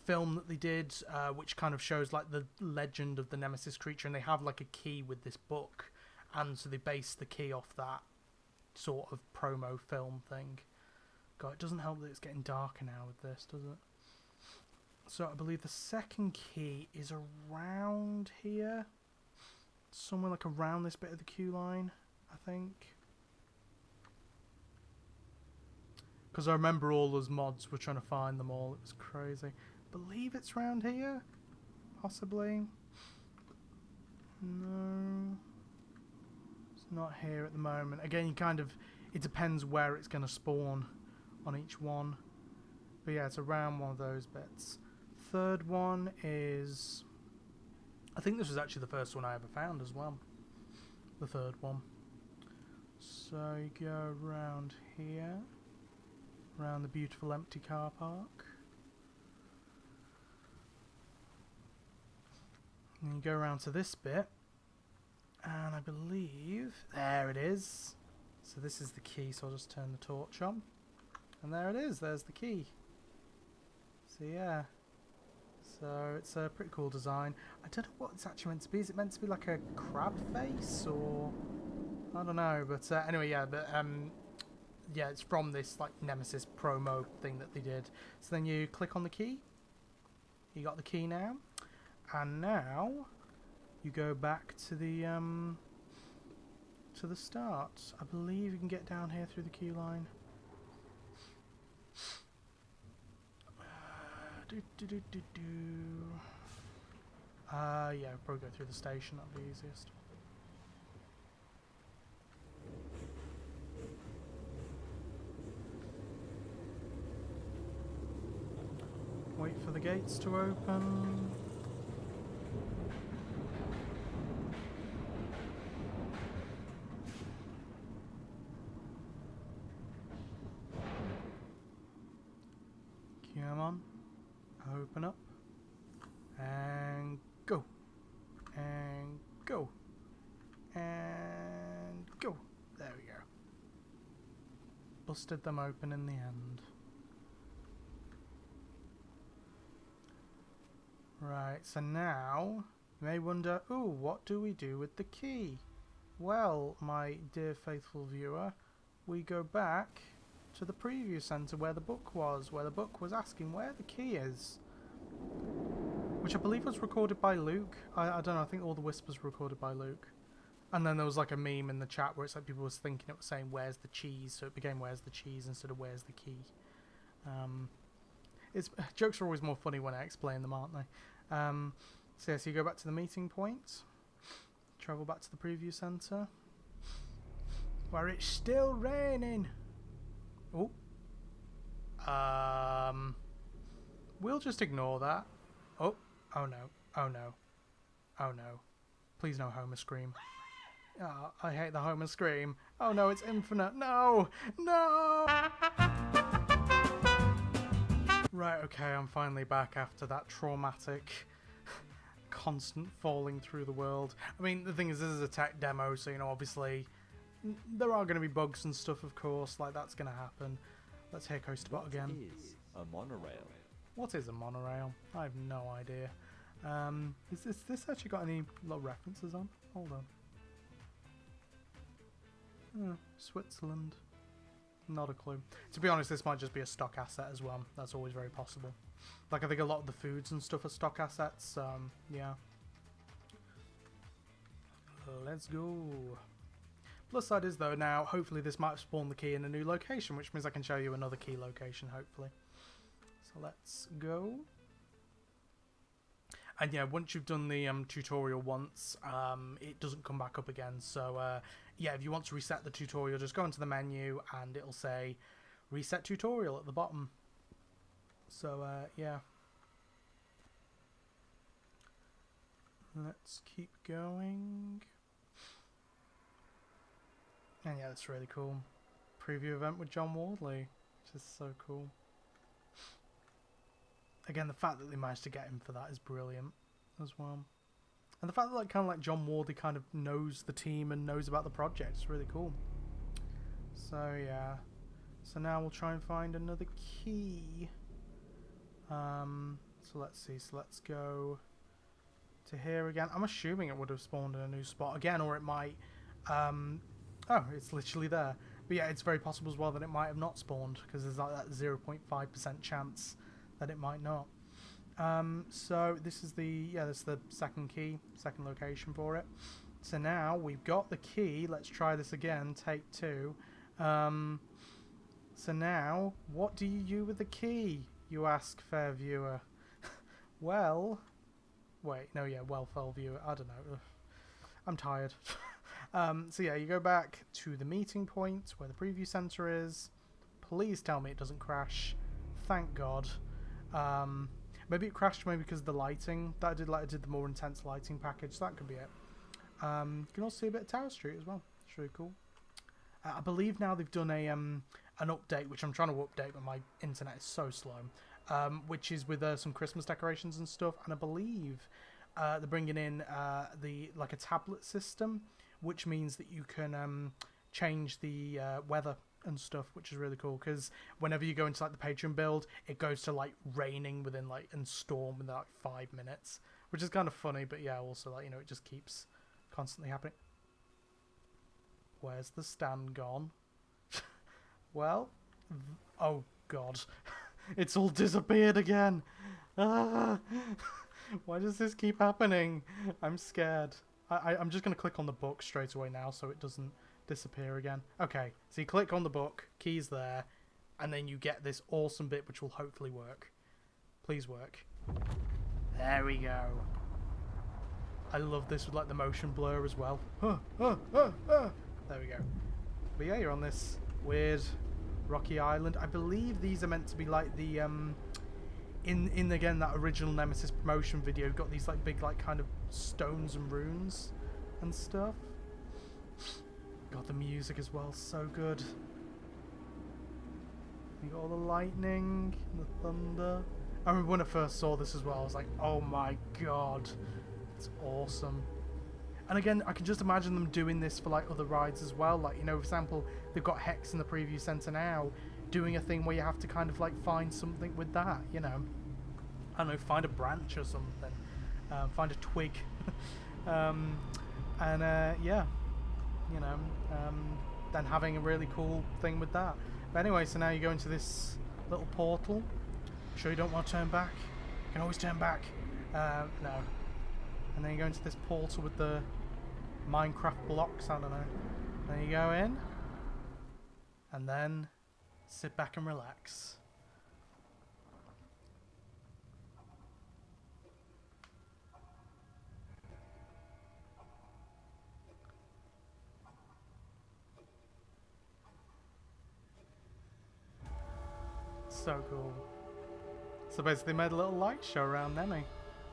film that they did, which kind of shows like the legend of the Nemesis creature, and they have like a key with this book, and so they based the key off that sort of promo film thing. God, it doesn't help that it's getting darker now with this, does it? So I believe the second key is around here, somewhere like around this bit of the queue line, I think. Because I remember all those mods were trying to find them all. It was crazy. I believe it's around here, possibly. No, it's not here at the moment. Again, it depends where it's going to spawn. on each one. But yeah, it's around one of those bits. Third one is... I think this was actually the first one I ever found as well. The third one. So you go around here. Around the beautiful empty car park. And you go around to this bit. And I believe... There it is. So this is the key, so I'll just turn the torch on. And there it is, there's the key. So yeah. So it's a pretty cool design. I don't know what it's actually meant to be. Is it meant to be like a crab face or... I don't know, but anyway, yeah, but yeah, it's from this like Nemesis promo thing that they did. So then you click on the key. You got the key now. And now you go back to the start. I believe you can get down here through the queue line. Yeah, probably go through the station, that'd be easiest. Wait for the gates to open. Come on. Open up. And go. And go. And go. There we go. Busted them open in the end. Right, so now you may wonder, ooh, what do we do with the key? Well, my dear faithful viewer, we go back to the preview center where the book was, asking where the key is. Which I believe was recorded by Luke. I don't know, I think all the whispers were recorded by Luke. And then there was like a meme in the chat where it's like people was thinking it was saying where's the cheese, so it became where's the cheese instead of where's the key. Jokes are always more funny when I explain them, aren't they? So yeah, so you go back to the meeting point, travel back to the preview center, where it's still raining. Oh. We'll just ignore that. Oh. Oh no. Oh no. Oh no. Please no Homer scream. Oh, I hate the Homer scream. Oh no, it's infinite. No! No! Right, okay, I'm finally back after that traumatic, constant falling through the world. I mean, the thing is, this is a tech demo, so, you know, obviously, there are going to be bugs and stuff, of course, like, that's going to happen. Let's hear Coasterbot again. What is a monorail? What is a monorail? I have no idea. Is this actually got any little references on? Hold on. Switzerland. Not a clue. To be honest, this might just be a stock asset as well. That's always very possible. Like, I think a lot of the foods and stuff are stock assets. Yeah. Let's go. Plus side is, though, now, hopefully this might spawn the key in a new location, which means I can show you another key location, hopefully. So let's go. And yeah, once you've done the tutorial once, it doesn't come back up again. So yeah, if you want to reset the tutorial, just go into the menu and it'll say reset tutorial at the bottom. So yeah. Let's keep going. And yeah, that's really cool. Preview event with John Wardley, which is so cool. Again, the fact that they managed to get him for that is brilliant as well. And the fact that, like, kind of like John Wardley kind of knows the team and knows about the project is really cool. So yeah. So now we'll try and find another key. So let's see. So let's go to here again. I'm assuming it would have spawned in a new spot again, or it might. Oh, it's literally there. But yeah, it's very possible as well that it might have not spawned, because there's like that 0.5% chance that it might not. So this is this is the second key, second location for it. So now we've got the key. Let's try this again. Take two. So now, what do you do with the key? You ask, fair viewer. Well, wait, no, yeah, well, fair viewer. I don't know. I'm tired. So yeah, you go back to the meeting point where the preview center is. Please tell me it doesn't crash. Thank God. Maybe it crashed maybe because of the lighting. That I did the more intense lighting package, so that could be it. You can also see a bit of Tower Street as well. It's really cool. I believe now they've done a an update, which I'm trying to update, but my internet is so slow. Which is with some Christmas decorations and stuff, and I believe they're bringing in like a tablet system, which means that you can change the weather and stuff, which is really cool, because whenever you go into like the Patreon build, it goes to like raining within like and storm within like 5 minutes, which is kind of funny, but yeah, also like, you know, it just keeps constantly happening. Where's the stand gone? Well, oh god. It's all disappeared again. Ah! Why does this keep happening? I'm scared. I'm just going to click on the book straight away now so it doesn't disappear again. Okay, so you click on the book, keys there, and then you get this awesome bit which will hopefully work. Please work. There we go. I love this with like the motion blur as well. There we go. But yeah, you're on this weird rocky island. I believe these are meant to be like the in again that original Nemesis promotion video. You've got these like big like kind of stones and runes and stuff. God, the music as well, so good. You got all the lightning, the thunder. I remember when I first saw this as well, I was like, oh my god, it's awesome. And again, I can just imagine them doing this for like other rides as well. Like, you know, for example, they've got Hex in the preview center now, doing a thing where you have to kind of like find something with that, you know. I don't know, find a branch or something, find a twig, yeah, you know, then having a really cool thing with that. But anyway, so now you go into this little portal. Sure you don't want to turn back? You can always turn back. No. And then you go into this portal with the Minecraft blocks, I don't know. Then you go in, and then sit back and relax. So cool. So basically they made a little light show around Nemi,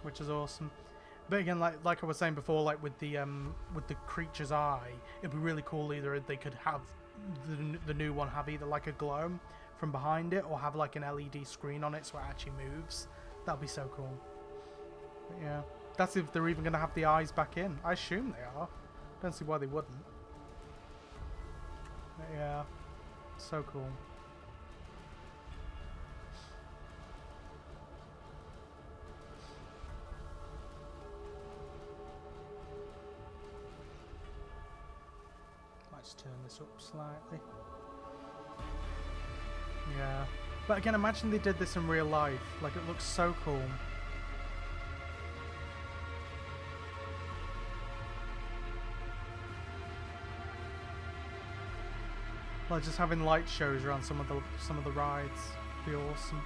which is awesome. But again, like I was saying before, like with the creature's eye, it'd be really cool either they could have the new one have either like a glow from behind it or have like an LED screen on it so it actually moves. That'd be so cool. But yeah, that's if they're even going to have the eyes back in. I assume they are. Don't see why they wouldn't. But yeah, so cool. Let's turn this up slightly. Yeah. But again, imagine they did this in real life. Like, it looks so cool. Like, just having light shows around some of the rides would be awesome.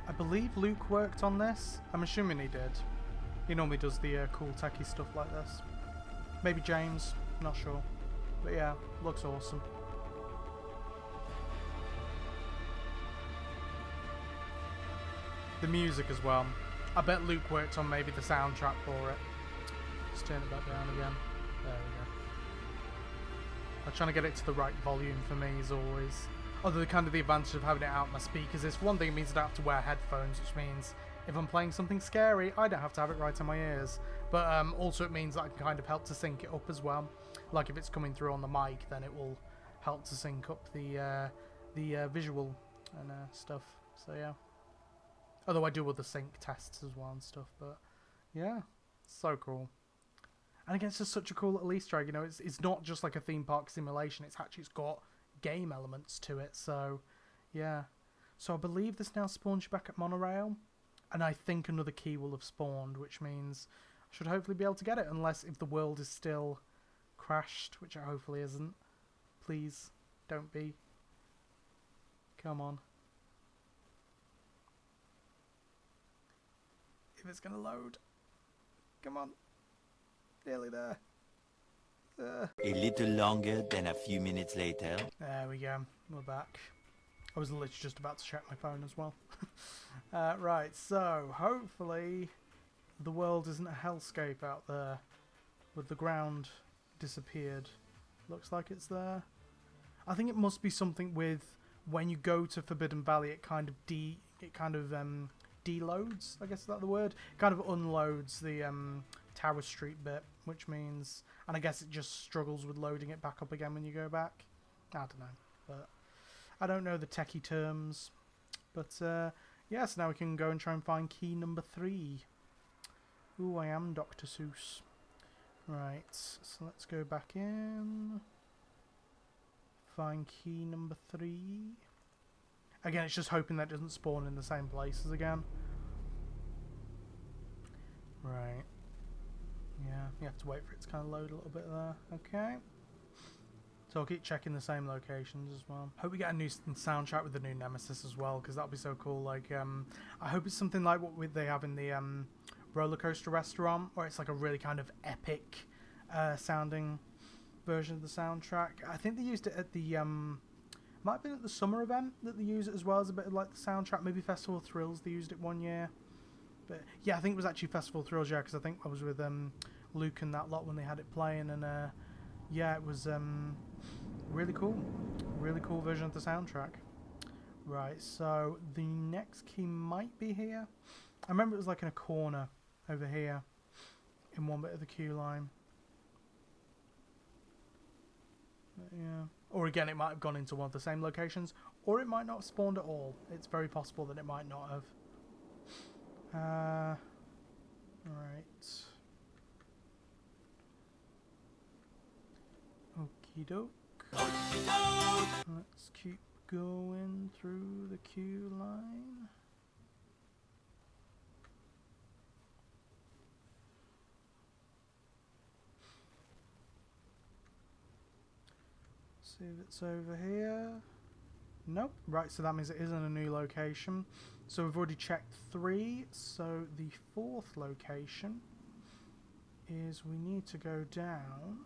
I believe Luke worked on this. I'm assuming he did. He normally does the cool techie stuff like this. Maybe James, not sure. But yeah, looks awesome. The music as well. I bet Luke worked on maybe the soundtrack for it. Just turn it back down again. There we go. I'm trying to get it to the right volume for me as always. Although kind of the advantage of having it out my speakers is, for one thing, it means I don't have to wear headphones, which means if I'm playing something scary, I don't have to have it right in my ears. But also it means that I can kind of help to sync it up as well. Like if it's coming through on the mic, then it will help to sync up the visual and stuff. So yeah. Although I do other sync tests as well and stuff. But yeah, so cool. And again, it's just such a cool little Easter egg. You know, it's not just like a theme park simulation. It's got game elements to it. So yeah. So I believe this now spawns you back at Monorail. And I think another key will have spawned, which means I should hopefully be able to get it, unless if the world is still crashed, which it hopefully isn't. Please, don't be. Come on. If it's going to load. Come on. Nearly there. A little longer than a few minutes later. There we go. We're back. I was literally just about to check my phone as well. Right, so hopefully the world isn't a hellscape out there with the ground disappeared. Looks like it's there. I think it must be something with when you go to Forbidden Valley, it kind of deloads. I guess is that the word? It kind of unloads the Tower Street bit, which means, and I guess it just struggles with loading it back up again when you go back. I don't know, but I don't know the techie terms. But yes, now we can go and try and find key number 3. Ooh, I am Dr. Seuss. Right, so let's go back in. Find key number 3. Again, it's just hoping that doesn't spawn in the same places again. Right. Yeah, you have to wait for it to kind of load a little bit there. Okay. So I'll keep checking the same locations as well. Hope we get a new soundtrack with the new Nemesis as well, because that'll be so cool. Like, I hope it's something like what they have in the roller coaster restaurant, where it's like a really kind of epic sounding version of the soundtrack. I think they used it at the might have been at the summer event that they used it as well as a bit of like the soundtrack. Maybe Festival of Thrills they used it one year. But yeah, I think it was actually Festival of Thrills, yeah, because I think I was with Luke and that lot when they had it playing, and yeah, it was really cool version of the soundtrack. Right, so the next key might be here. I remember it was like in a corner over here in one bit of the queue line. But yeah, or again, it might have gone into one of the same locations, or it might not have spawned at all. It's very possible that it might not have. Right. Oakie Doke. Let's keep going through the queue line. See if it's over here. Nope. Right, so that means it is in a new location. So we've already checked 3. So the 4th location is we need to go down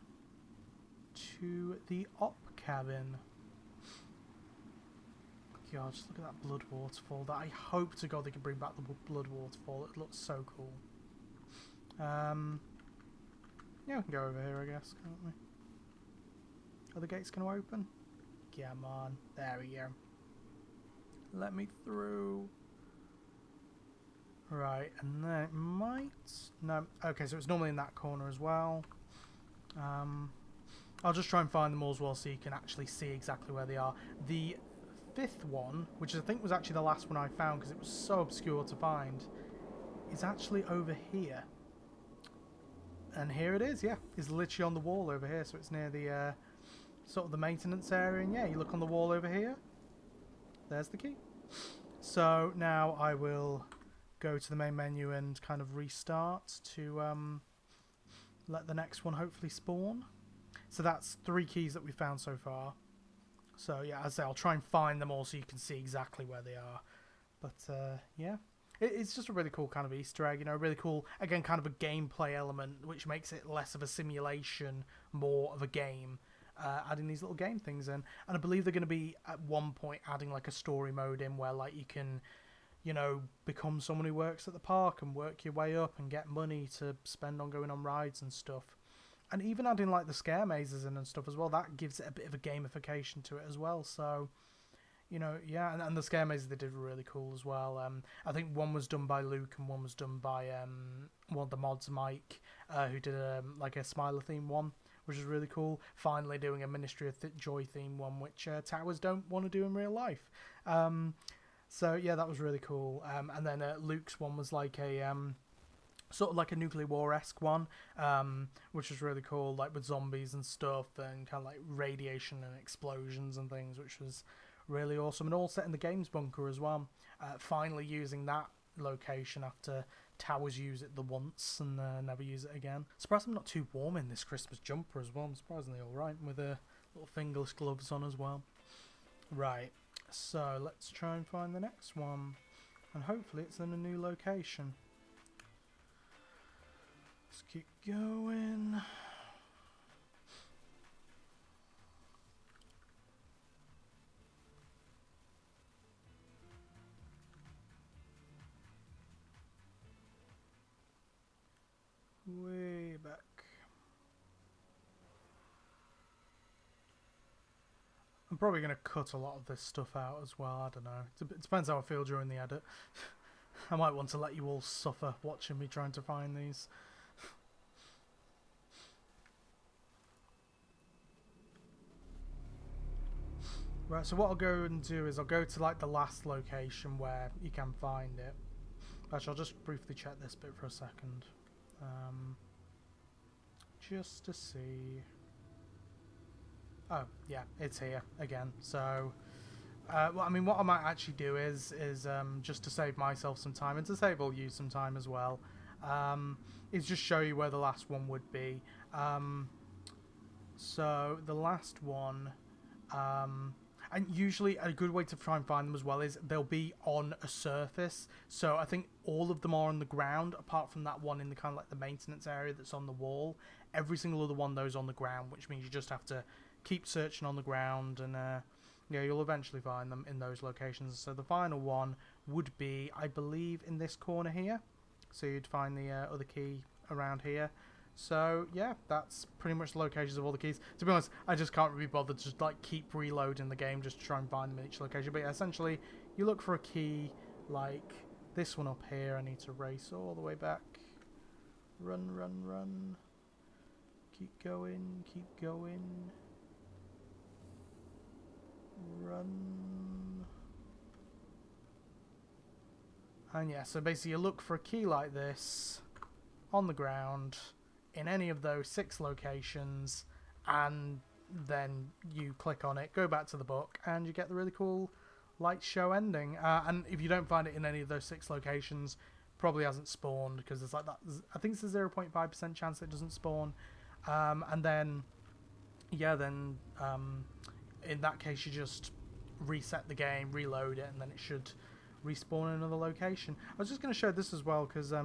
to the op cabin. God, just look at that blood waterfall. That I hope to God they can bring back the blood waterfall. It looks so cool. Yeah, we can go over here, I guess, can't we? Are the gates going to open? Come on. There we go. Let me through. Right, and then it might... No. Okay, so it's normally in that corner as well. I'll just try and find them all as well so you can actually see exactly where they are. The 5th one, which I think was actually the last one I found because it was so obscure to find, is actually over here. And here it is, yeah. It's literally on the wall over here, so it's near the... sort of the maintenance area, and yeah, you look on the wall over here, there's the key. So now I will go to the main menu and kind of restart to let the next one hopefully spawn. So that's 3 keys that we found so far. So yeah, as I say, I'll try and find them all so you can see exactly where they are. But yeah, it's just a really cool kind of Easter egg, you know, really cool, again, kind of a gameplay element, which makes it less of a simulation, more of a game. Adding these little game things in, and I believe they're going to be at one point adding like a story mode in where like you can, you know, become someone who works at the park and work your way up and get money to spend on going on rides and stuff, and even adding like the scare mazes in and stuff as well. That gives it a bit of a gamification to it as well. So, you know, yeah, and the scare mazes they did were really cool as well. I think one was done by Luke and one was done by one of the mods, Mike, who did like a Smiler theme one, which is really cool. Finally doing a Ministry of Joy theme one, which towers don't want to do in real life. So yeah, that was really cool. And then Luke's one was like a sort of like a nuclear war-esque one, which was really cool, like with zombies and stuff and kind of like radiation and explosions and things, which was really awesome. And all set in the games bunker as well. Finally using that location after Towers use it the once and never use it again. Surprised I'm not too warm in this Christmas jumper as well. I'm surprisingly alright with little fingerless gloves on as well. Right, so let's try and find the next one, and hopefully it's in a new location. Let's keep going. probably going to cut a lot of this stuff out as well. I don't know. It depends how I feel during the edit. I might want to let you all suffer watching me trying to find these. Right, so what I'll go and do is I'll go to like the last location where you can find it. Actually, I'll just briefly check this bit for a second. Just to see. Oh, yeah, it's here again. So, well, I mean, what I might actually do is just to save myself some time and to save all you some time as well, is just show you where the last one would be. So the last one, and usually a good way to try and find them as well is they'll be on a surface. So I think all of them are on the ground, apart from that one in the kind of like the maintenance area that's on the wall. Every single other one of those on the ground, which means you just have to keep searching on the ground, and yeah, you'll eventually find them in those locations. So the final one would be, I believe, in this corner here. So you'd find the other key around here. So yeah, that's pretty much the locations of all the keys. To be honest, I just can't really bother to just like keep reloading the game just to try and find them in each location. But yeah, essentially, you look for a key like this one up here. I need to race all the way back. Run, run, run. Keep going, keep going. Run. And yeah, so basically you look for a key like this on the ground in any of those 6 locations, and then you click on it, go back to the book, and you get the really cool light show ending. And if you don't find it in any of those 6 locations, probably hasn't spawned, because it's like that. I think it's a 0.5% chance it doesn't spawn. And then, yeah, then in that case you just reset the game, reload it, and then it should respawn in another location. I was just going to show this as well, because I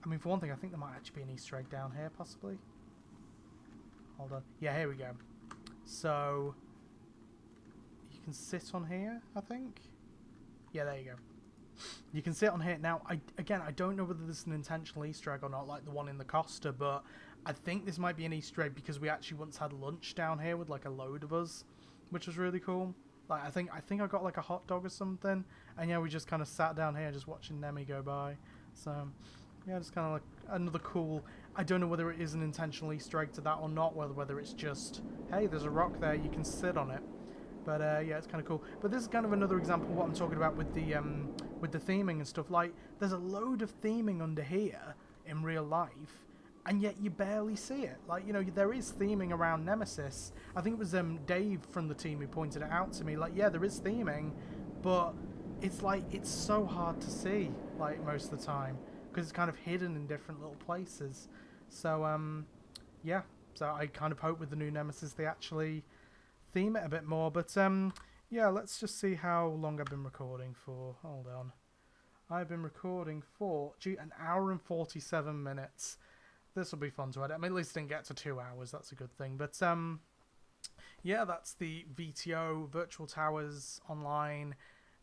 mean, for one thing, I think there might actually be an Easter egg down here, possibly. Hold on. Yeah, here we go. So, you can sit on here, I think. Yeah, there you go. You can sit on here. Now, I don't know whether this is an intentional Easter egg or not, like the one in the Costa, but I think this might be an Easter egg because we actually once had lunch down here with like a load of us, which was really cool. Like, I think I got like a hot dog or something, and yeah, we just kind of sat down here just watching Nemi go by. So, yeah, it's kind of like another cool. I don't know whether it is an intentional Easter egg to that or not, whether it's just, hey, there's a rock there, you can sit on it. But yeah, it's kind of cool. But this is kind of another example of what I'm talking about with the theming and stuff. Like, there's a load of theming under here in real life, and yet you barely see it. Like, you know, there is theming around Nemesis. I think it was Dave from the team who pointed it out to me. Like, yeah, there is theming, but it's like, it's so hard to see, like, most of the time, because it's kind of hidden in different little places. So, yeah, so I kind of hope with the new Nemesis they actually theme it a bit more. But, yeah, let's just see how long I've been recording for. Hold on. I've been recording for, an hour and 47 minutes. This will be fun to edit. I mean, at least it didn't get to 2 hours. That's a good thing. But, yeah, that's the VTO, Virtual Towers Online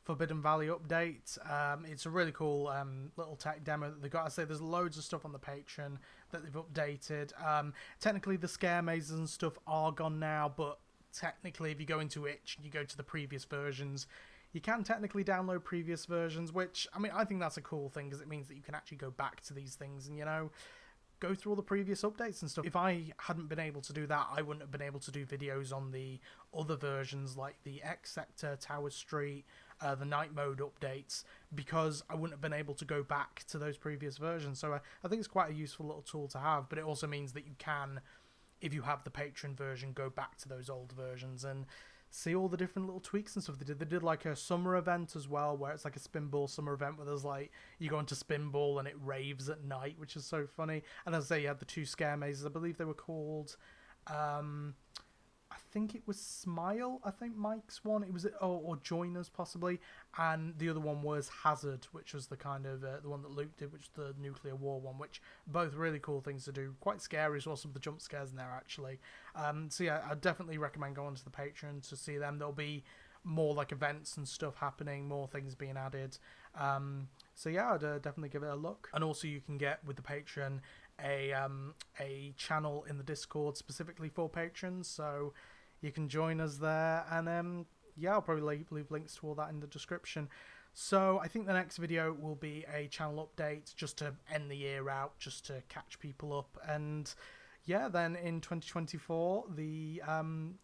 Forbidden Valley update. It's a really cool little tech demo that they've got. I say there's loads of stuff on the Patreon that they've updated. Technically, the scare mazes and stuff are gone now, but technically, if you go into Itch and you go to the previous versions, you can technically download previous versions, which, I mean, I think that's a cool thing, because it means that you can actually go back to these things and, you know, go through all the previous updates and stuff. If I hadn't been able to do that, I wouldn't have been able to do videos on the other versions, like the X Sector, Tower Street, the night mode updates, because I wouldn't have been able to go back to those previous versions. So I think it's quite a useful little tool to have, but it also means that you can, if you have the Patreon version, go back to those old versions and see all the different little tweaks and stuff they did. They did like a summer event as well, where it's like a spinball summer event where there's like, you go into spinball and it raves at night, which is so funny. And as I say, you had the 2 scare mazes. I believe they were called, I think it was Smile, I think Mike's one. It was, or Join Us possibly. And the other one was Hazard, which was the kind of, the one that Luke did, which was the nuclear war one, which both really cool things to do. Quite scary as well, some of the jump scares in there actually. So yeah, I definitely recommend going to the Patreon to see them. There'll be more like events and stuff happening, more things being added. So yeah, I'd definitely give it a look. And also you can get with the Patreon a channel in the Discord specifically for patrons. So you can join us there. And yeah, I'll probably leave links to all that in the description. So I think the next video will be a channel update just to end the year out, just to catch people up. And yeah, then in 2024, the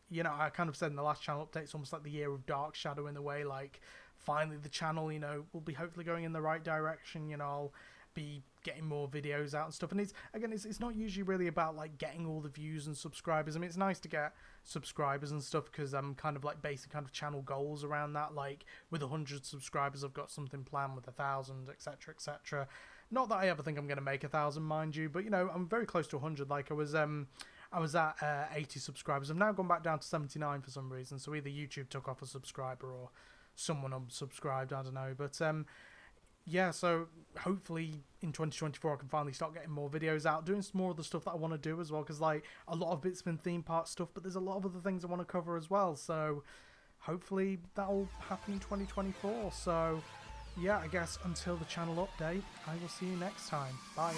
you know, I kind of said in the last channel update, it's almost like the year of Dark Shadow in a way. Like finally the channel, you know, will be hopefully going in the right direction. You know, I'll be getting more videos out and stuff. And it's not usually really about like getting all the views and subscribers. I mean, it's nice to get subscribers and stuff because I'm kind of like basing kind of channel goals around that. Like with 100 subscribers, I've got something planned with 1,000, etc., etc. Not that I ever think I'm going to make 1,000, mind you, but you know, I'm very close to 100. Like I was at 80 subscribers. I've now gone back down to 79 for some reason. So either YouTube took off a subscriber or someone unsubscribed. I don't know, but yeah, so hopefully in 2024 I can finally start getting more videos out, doing some more of the stuff that I want to do as well, because like a lot of it's been theme park stuff, but there's a lot of other things I want to cover as well, so hopefully that'll happen in 2024. So yeah, I guess until the channel update, I will see you next time. Bye.